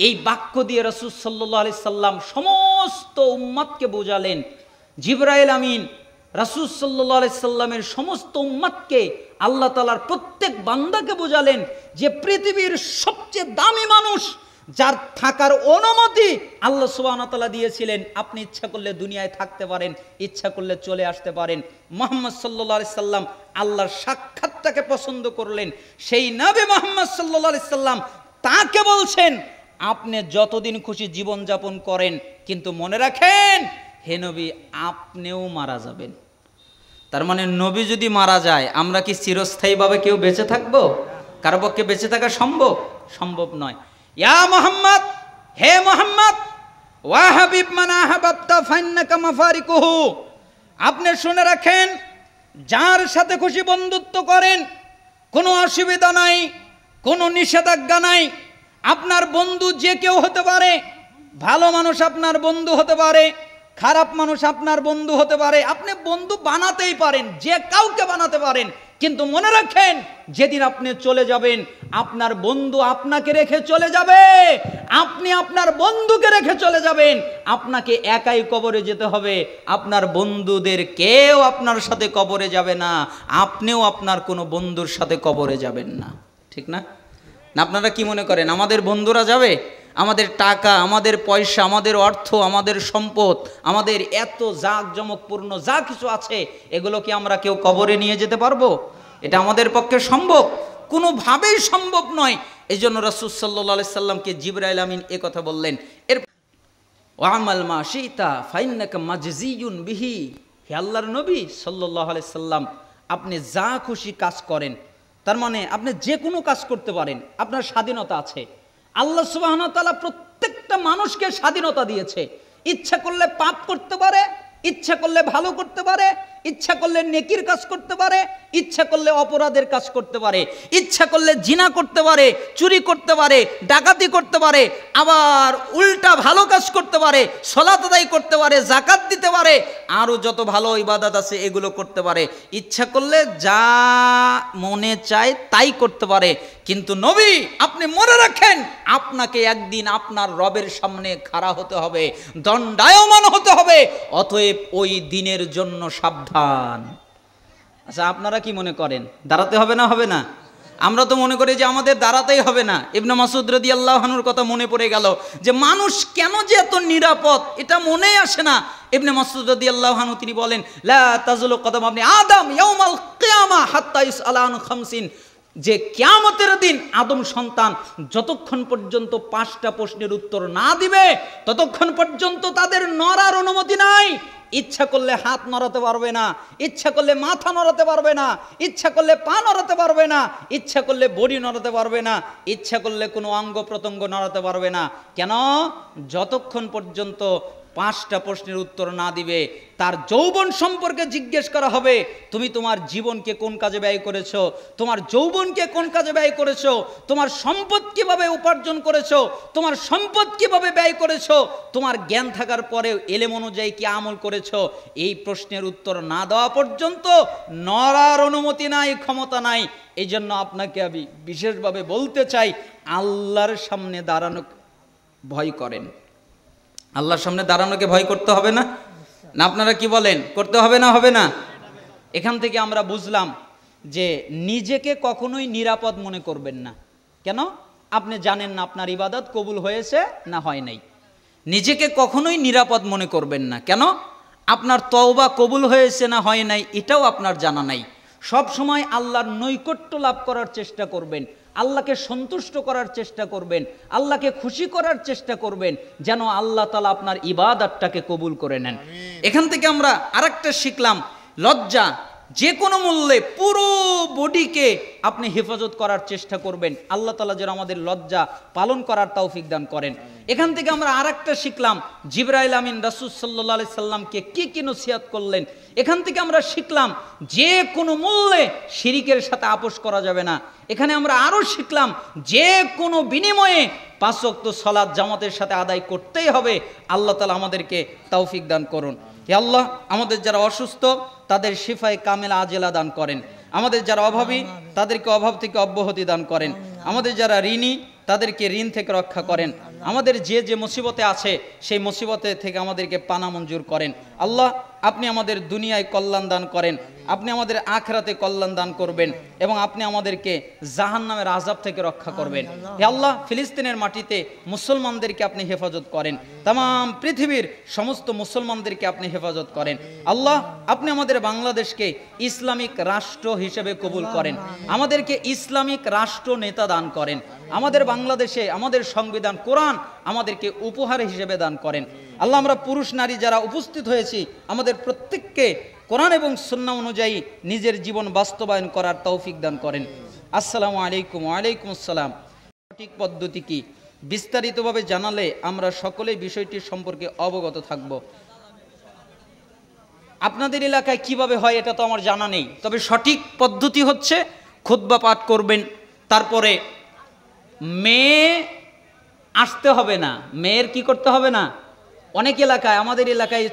এই বাক্য দিয়ে রাসূল সাল্লাল্লাহু আলাইহি সাল্লাম সমস্ত উম্মতকে বোঝালেন। জিবরাইল আমিন রাসূল সাল্লাল্লাহু আলাইহি সাল্লামের সমস্ত উম্মতকে, আল্লাহ তাআলার প্রত্যেক বান্দাকে বোঝালেন যে পৃথিবীর সবচেয়ে দামি মানুষ, যার থাকার অনুমতি আল্লাহ সুবহানাহু ওয়া তাআলা দিয়েছিলেন, আপনি ইচ্ছা করলে দুনিয়ায় থাকতে পারেন, ইচ্ছা করলে চলে আসতে পারেন। মুহাম্মদ সাল্লাল্লাহু আলাইহি সাল্লাম আল্লাহর সাক্ষাৎটাকে পছন্দ করলেন। সেই নবী মুহাম্মদ সাল্লাল্লাহু আলাইহি সাল্লাম তাকে বলছেন আপনি যতদিন খুশি জীবন যাপন করেন, কিন্তু মনে রাখেন হে নবী আপনিও মারা যাবেন। তার মানে নবী যদি মারা যায়, আমরা কি চিরস্থায়ীভাবে কেউ বেঁচে থাকবো? কারো পক্ষে বেঁচে থাকা সম্ভব? সম্ভব নয়। ইয়া মুহাম্মদ, হে মুহাম্মদ, ওয়া হাবিব মান আহাবাবতা ফাইন্নাকা মাফারিকুহু, আপনি শুনে রাখেন, যার সাথে খুশি বন্ধুত্ব করেন, কোনো অসুবিধা নাই, কোনো নিষেধাজ্ঞা নাই। আপনার বন্ধু যে কেউ হতে পারে, ভালো মানুষ আপনার বন্ধু হতে পারে, খারাপ মানুষ আপনার বন্ধু হতে পারে, আপনি বন্ধু বানাতেই পারেন, যে কাউকে বানাতে পারেন। কিন্তু মনে রাখেন যেদিন আপনি চলে যাবেন, আপনার বন্ধু আপনাকে রেখে চলে যাবে, আপনি আপনার বন্ধুকে রেখে চলে যাবেন, আপনাকে একাই কবরে যেতে হবে। আপনার বন্ধুদের কেউ আপনার সাথে কবরে যাবে না, আপনিও আপনার কোনো বন্ধুর সাথে কবরে যাবেন না। ঠিক না? না আপনারা কি মনে করেন আমাদের বন্ধুরা যাবে? আমাদের টাকা, আমাদের পয়সা, আমাদের অর্থ, আমাদের সম্পদ, আমাদের এত জাঁকজমকপূর্ণ যা কিছু আছে, এগুলো কি আমরা কেউ কবরে নিয়ে যেতে পারবো? এটা আমাদের পক্ষে সম্ভব? কোনোভাবেই সম্ভব নয়। এই জন্য রাসূল সাল্লাল্লাহু আলাইহি সাল্লামকে জিবরাইল আমিন এ কথা বললেন। এর ওয়ামাল মা শিতা ফাইন্নাকা মাজজিয়ুন বিহি, হে আল্লাহর নবী সাল্লাল্লাহু আলাইহি সাল্লাম, আপনি যা খুশি কাজ করেন, তার মানে আপনি যে কোনো কাজ করতে পারেন, আপনার স্বাধীনতা আছে। আল্লাহ সুবহানাহু ওয়া তাআলা প্রত্যেকটা মানুষকে স্বাধীনতা দিয়েছে। ইচ্ছা করলে পাপ করতে পারে, ইচ্ছা করলে ভালো করতে পারে, ইচ্ছা করলে নেকির কাজ করতে পারে, ইচ্ছা করলে অপরাধের কাজ করতে পারে, ইচ্ছা করলে জিনা করতে পারে, চুরি করতে পারে, ডাকাতি করতে পারে, আবার উল্টা ভালো কাজ করতে পারে, সালাত আদায় করতে পারে, যাকাত দিতে পারে, আরও যত ভালো ইবাদত আছে এগুলো করতে পারে। ইচ্ছা করলে যা মনে চায় তাই করতে পারে। কিন্তু নবী আপনি মনে রাখেন, আপনাকে একদিন আপনার রবের সামনে খাড়া হতে হবে, দণ্ডায়মান হতে হবে। অতএব ওই দিনের জন্য সাবধান। আচ্ছা, আপনারা কি মনে করেন দাঁড়াতে হবে না? হবে না? আমরা তো মনে করি যে আমাদের দাঁড়াতেই হবে না। ইবনে মাসউদ রাদিয়াল্লাহু আনহুর কথা মনে পড়ে গেল যে মানুষ কেন যে এত নিরাপদ এটা মনেই আসে না। ইবনে মাসউদ রাদিয়াল্লাহু আনহু তিনি বলেন, লা তাজুলু কদম ইবনে আদম ইয়াউমাল কিয়ামা হাত্তা ইসআলা আন খামসিন, যে কিয়ামতের দিন আদম সন্তান যতক্ষণ পর্যন্ত 5টা প্রশ্নের উত্তর না দিবে ততক্ষণ পর্যন্ত তাদের নড়ার অনুমতি নাই। ইচ্ছা করলে হাত নড়াতে পারবে না, ইচ্ছা করলে মাথা নড়াতে পারবে না, ইচ্ছা করলে পা নড়াতে পারবে না, ইচ্ছা করলে বডি নড়াতে পারবে না, ইচ্ছা করলে কোনো অঙ্গ প্রত্যঙ্গ নড়াতে পারবে না। কেন? যতক্ষণ পর্যন্ত 5টা প্রশ্নের উত্তর না দিবে। তার যৌবন সম্পর্কে জিজ্ঞেস করা হবে, তুমি তোমার জীবনকে কোন কাজে ব্যয় করেছো, তোমার যৌবনকে কোন কাজে ব্যয় করেছো, তোমার সম্পদ কিভাবে উপার্জন করেছো, তোমার সম্পদ কিভাবে ব্যয় করেছো, তোমার জ্ঞান থাকার পরেও এলেম অনুযায়ী কি আমল করেছো। এই প্রশ্নের উত্তর না দেওয়া পর্যন্ত নড়ার অনুমতি নাই, ক্ষমতা নাই। এই জন্য আপনাকে আমি বিশেষভাবে বলতে চাই, আল্লাহর সামনে দাঁড়ানো ভয় করেন। আল্লাহর সামনে দাঁড়ানোকে ভয় করতে হবে না? না আপনারা কি বলেন, করতে হবে না? হবে না? এখান থেকে আমরা বুঝলাম যে নিজেকে কখনোই নিরাপদ মনে করবেন না। কেন? আপনি জানেন না আপনার ইবাদত কবুল হয়েছে না হয় নাই। নিজেকে কখনোই নিরাপদ মনে করবেন না। কেন? আপনার তওবা কবুল হয়েছে না হয় নাই এটাও আপনার জানা নাই। সব সময় আল্লাহর নৈকট্য লাভ করার চেষ্টা করবেন, আল্লাহকে সন্তুষ্ট করার চেষ্টা করবেন, আল্লাহকে খুশি করার চেষ্টা করবেন, যেন আল্লাহ তাআলা আপনার ইবাদতটাকে কবুল করে নেন। এখান থেকে আমরা আরেকটা শিখলাম, লজ্জা যে কোনো মূল্যে পুরো বডিকে আপনি হেফাজত করার চেষ্টা করবেন। আল্লাহ তাআলা যেন আমাদের লজ্জা পালন করার তৌফিক দান করেন। এখান থেকে আমরা আরেকটা শিখলাম, জিবরাইল আমিন রাসূল সাল্লাল্লাহু আলাইহি সাল্লামকে কি কি নসিহত করলেন। এখান থেকে আমরা শিখলাম যে কোনো মূল্যে শিরিকের সাথে আপোষ করা যাবে না। এখানে আমরা আরও শিখলাম যে কোনো বিনিময়ে 5 ওয়াক্ত সালাত জামাতের সাথে আদায় করতেই হবে। আল্লাহ তাআলা আমাদেরকে তৌফিক দান করুন। হে আল্লাহ, আমাদের যারা অসুস্থ তাদের শিফায়ে কামেলা আজেলা দান করেন, আমাদের যারা অভাবী তাদেরকে অভাব থেকে অব্যাহতি দান করেন, আমাদের যারা ঋণী তাদেরকে ঋণ থেকে রক্ষা করেন, আমাদের যে যে মুসিবতে আছে সেই মুসিবতে থেকে আমাদেরকে পানা মঞ্জুর করেন। আল্লাহ, আপনি আমাদের দুনিয়ায় কল্যাণ দান করেন, আপনি আমাদের আখিরাতে কল্যাণ দান করবেন এবং আপনি আমাদেরকে জাহান্নামের আযাব থেকে রক্ষা করবেন। হে আল্লাহ, ফিলিস্তিনের মাটিতে মুসলমানদেরকে আপনি হেফাজত করেন, তাম পৃথিবীর সমস্ত মুসলমানদেরকে আপনি হেফাজত করেন। আল্লাহ, আপনি আমাদের বাংলাদেশকে ইসলামিক রাষ্ট্র হিসেবে কবুল করেন, আমাদেরকে ইসলামিক রাষ্ট্র নেতা দান করেন। আমাদের বাংলাদেশে আমাদের সংবিধান কোরআন আমাদেরকে উপহার হিসেবে দান করেন। আল্লাহ, আমরা পুরুষ নারী যারা উপস্থিত হয়েছি আমাদের প্রত্যেককে কোরআন এবং সুন্নাহ অনুযায়ী নিজের জীবন বাস্তবায়ন করার তৌফিক দান করেন। আসসালামু আলাইকুম। ওয়ালাইকুম আসসালাম। সঠিক পদ্ধতি কি বিস্তারিতভাবে জানালে আমরা সকলেই বিষয়টির সম্পর্কে অবগত থাকব। আপনাদের এলাকায় কিভাবে হয় এটা তো আমার জানা নেই, তবে সঠিক পদ্ধতি হচ্ছে খুতবা পাঠ করবেন, তারপরে মেয়ে আসতে হবে না। মেয়ের কি করতে হবে না? অনেক এলাকায়, আমাদের এলাকায়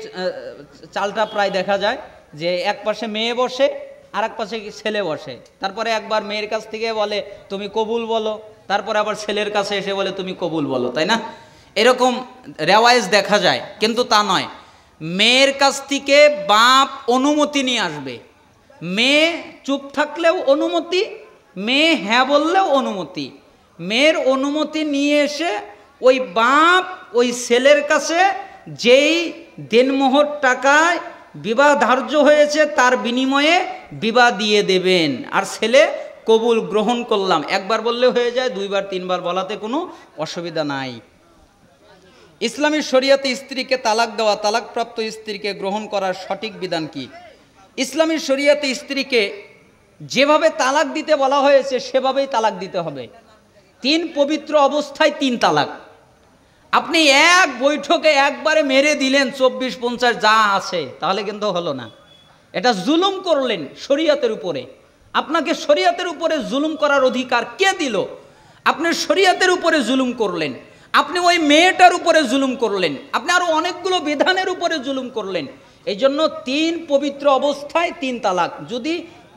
চালটা প্রায় দেখা যায় যে এক পাশে মেয়ে বসে আর এক পাশে ছেলে বসে, তারপরে একবার মেয়ের কাছ থেকে বলে তুমি কবুল বলো, তারপরে আবার ছেলের কাছে এসে বলে তুমি কবুল বলো, তাই না? এরকম রেওয়াজ দেখা যায়, কিন্তু তা নয়। মেয়ের কাছ থেকে বাপ অনুমতি নিয়ে আসবে। মেয়ে চুপ থাকলেও অনুমতি, মেয়ে হ্যাঁ বললেও অনুমতি। মেয়ের অনুমতি নিয়ে এসে ওই বাপ ওই ছেলের কাছে যেই দেনমোহর টাকায় বিবাহ ধার্য হয়েছে তার বিনিময়ে বিবাহ দিয়ে দেবেন, আর ছেলে কবুল গ্রহণ করলাম একবার বললে হয়ে যায়, 2বার 3বার বলাতে কোনো অসুবিধা নাই। ইসলামী শরিয়াতে স্ত্রীকে তালাক দেওয়া, তালাকপ্রাপ্ত স্ত্রীকে গ্রহণ করার সঠিক বিধান কি? ইসলামী শরিয়াতে স্ত্রীকে যেভাবে তালাক দিতে বলা হয়েছে সেভাবেই তালাক দিতে হবে। 3 পবিত্র অবস্থায় 3 তালাক। আপনি এক বৈঠকে একবারে মেরে দিলেন 24-50 যা আছে, তাহলে কিন্তু হলো না। এটা জুলুম করলেন শরিয়াতের উপরে। আপনাকে শরিয়াতের উপরে জুলুম করার অধিকার কে দিল? আপনি শরিয়াতের উপরে জুলুম করলেন, আপনি ওই মেয়েটার উপরে জুলুম করলেন, আপনি আরো অনেকগুলো বিধানের উপরে জুলুম করলেন। এই জন্য 3 পবিত্র অবস্থায় 3 তালাক। যদি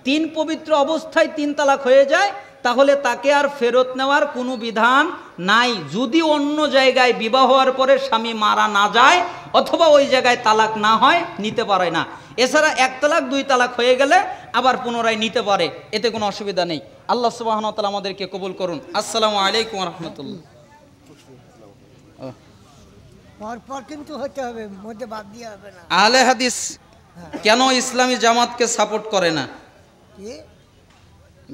3 পবিত্র অবস্থায় 3 তালাক হয়ে যায় তাহলে তাকে আর ফেরত নেওয়ার কোনো বিধান নাই, যদি অন্য জায়গায় বিবাহ হওয়ার পরে স্বামী মারা না যায় অথবা ওই জায়গায় তালাক না হয়, নিতে পারে না। এছাড়া 1 তালাক 2 তালাক হয়ে গেলে আবার পুনরায় নিতে পারে, এতে কোনো অসুবিধা নেই। আল্লাহ সুবহানাহু ওয়া তাআলা আমাদেরকে কবুল করুন। আসসালামু আলাইকুম ওয়া রাহমাতুল্লাহ। পরপর কিন্তু হতে হবে, মধ্যে বাদ দিয়ে হবে না। আহলে হাদিস কেন ইসলামী জামাতকে সাপোর্ট করে না? কি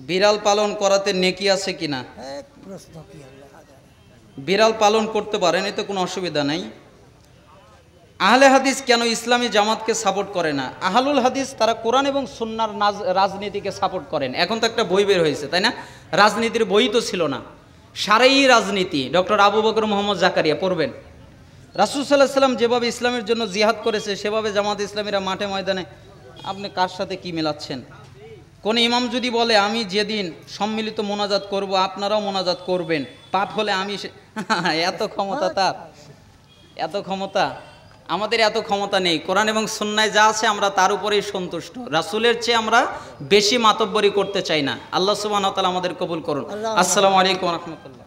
বিড়াল পালন করাতে নেকি আছে কিনা? এক প্রশ্ন কি হলো? বিড়াল পালন করতে পারেন, এতে কোনো অসুবিধা নেই। আহলে হাদিস কেন ইসলামী জামাতকে সাপোর্ট করে না? আহলুল হাদিস তারা কোরআন এবং সুন্নাহর রাজনীতিকে সাপোর্ট করেন। এখন তো একটা বই বের হয়েছে, তাই না? রাজনীতির বই তো ছিল না, সারাই রাজনীতি। ডক্টর আবু বকর মোহাম্মদ জাকারিয়া পড়বেন। রাসূল সাল্লাল্লাহু আলাইহি ওয়াসাল্লাম যেভাবে ইসলামের জন্য জিহাদ করেছে সেভাবে জামাত ইসলামীরা মাঠে ময়দানে, আপনি কার সাথে কি মেলাচ্ছেন? কোন ইমাম যদি বলে আমি যেদিন সম্মিলিত মোনাজাত করব আপনারাও মোনাজাত করবেন, পাঠ হলে আমি এত ক্ষমতা তার, এত ক্ষমতা আমাদের, এত ক্ষমতা নেই। কোরআন এবং সুন্নায় যা আছে আমরা তার উপরেই সন্তুষ্ট, রাসূলের চেয়ে আমরা বেশি মাতব্বরি করতে চাই না। আল্লাহ সুবহানাহু ওয়া তাআলা আমাদের কবুল করুন। আসসালামু আলাইকুম ওয়া রাহমাতুল্লাহ।